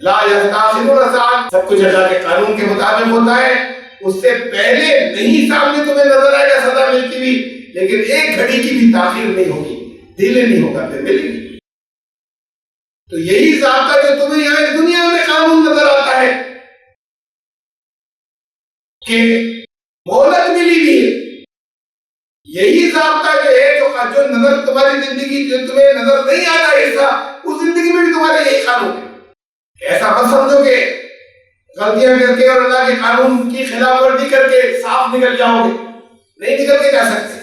لا یستاخرون ساعۃ، سب کچھ اللہ کے قانون کے مطابق ہوتا ہے، اس سے پہلے نہیں سامنے تمہیں نظر آئے گا سزا ملتی بھی، لیکن ایک گھڑی کی بھی تاخیر نہیں ہوگی، ڈیلے نہیں ہوگا، پھر ملے گی۔ تو یہی ضابطہ جو تمہیں یہاں اس دنیا میں قانون نظر آتا ہے کہ مہلت ملی بھی ہے، یہی ضابطہ جو ہے جو نظر تمہاری زندگی جو تمہیں نظر نہیں آتا حصہ، اس زندگی میں بھی تمہارے یہی قانون ہے۔ ایسا مت سمجھو کہ غلطیاں کر کے اور اللہ کے قانون کی خلاف ورزی کر کے صاف نکل جاؤ گے، نہیں نکل کے جا سکتے،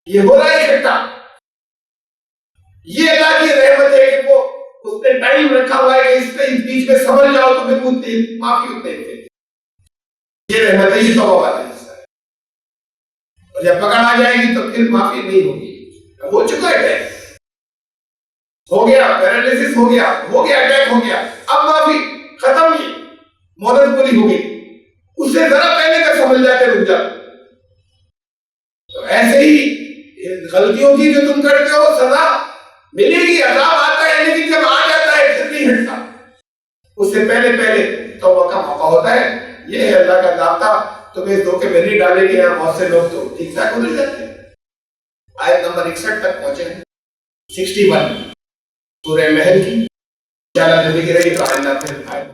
یہ ہو رہا ہے اکٹھا۔ یہ اللہ کی رحمت ہے کہ وہ اس نے ٹائم رکھا ہوا ہے کہ اس پہ اس بیچ میں سمجھ جاؤ تو پھر معافی اتنے تھے، یہ رحمت ہے، یہ توبہ والا حصہ ہے۔ اور جب پکڑ آ جائے گی تو پھر معافی نہیں ہوگی، ہو چکا ہے، ہو گیا پیرالیسس، ہو گیا اٹیک ہو گیا، اب معافی ختم، ہی مہلت پوری ہو گئی، اس سے ذرا پہلے تک سمجھ جاتے رک جاتے۔ تو ایسے ہی غلطیوں کی جو تم کرتے ہو سزا ملے گی، عذاب آتا ہے، لیکن جب آ جاتا ہے پھر نہیں ہٹتا، اس سے پہلے توبہ کا موقع ہوتا ہے۔ یہ ہے اللہ کا ضابطہ، تمہیں اس دھوکے میں نہیں ڈالے گی۔ یہاں بہت سے لوگ تو ٹھیک ٹھاک گزر جاتے ہیں۔ آیت نمبر 61 تک پہنچے ہیں، 61 سورہ محل کی، انشاءاللہ نبی کی رہی تو آئندہ پھر آئے۔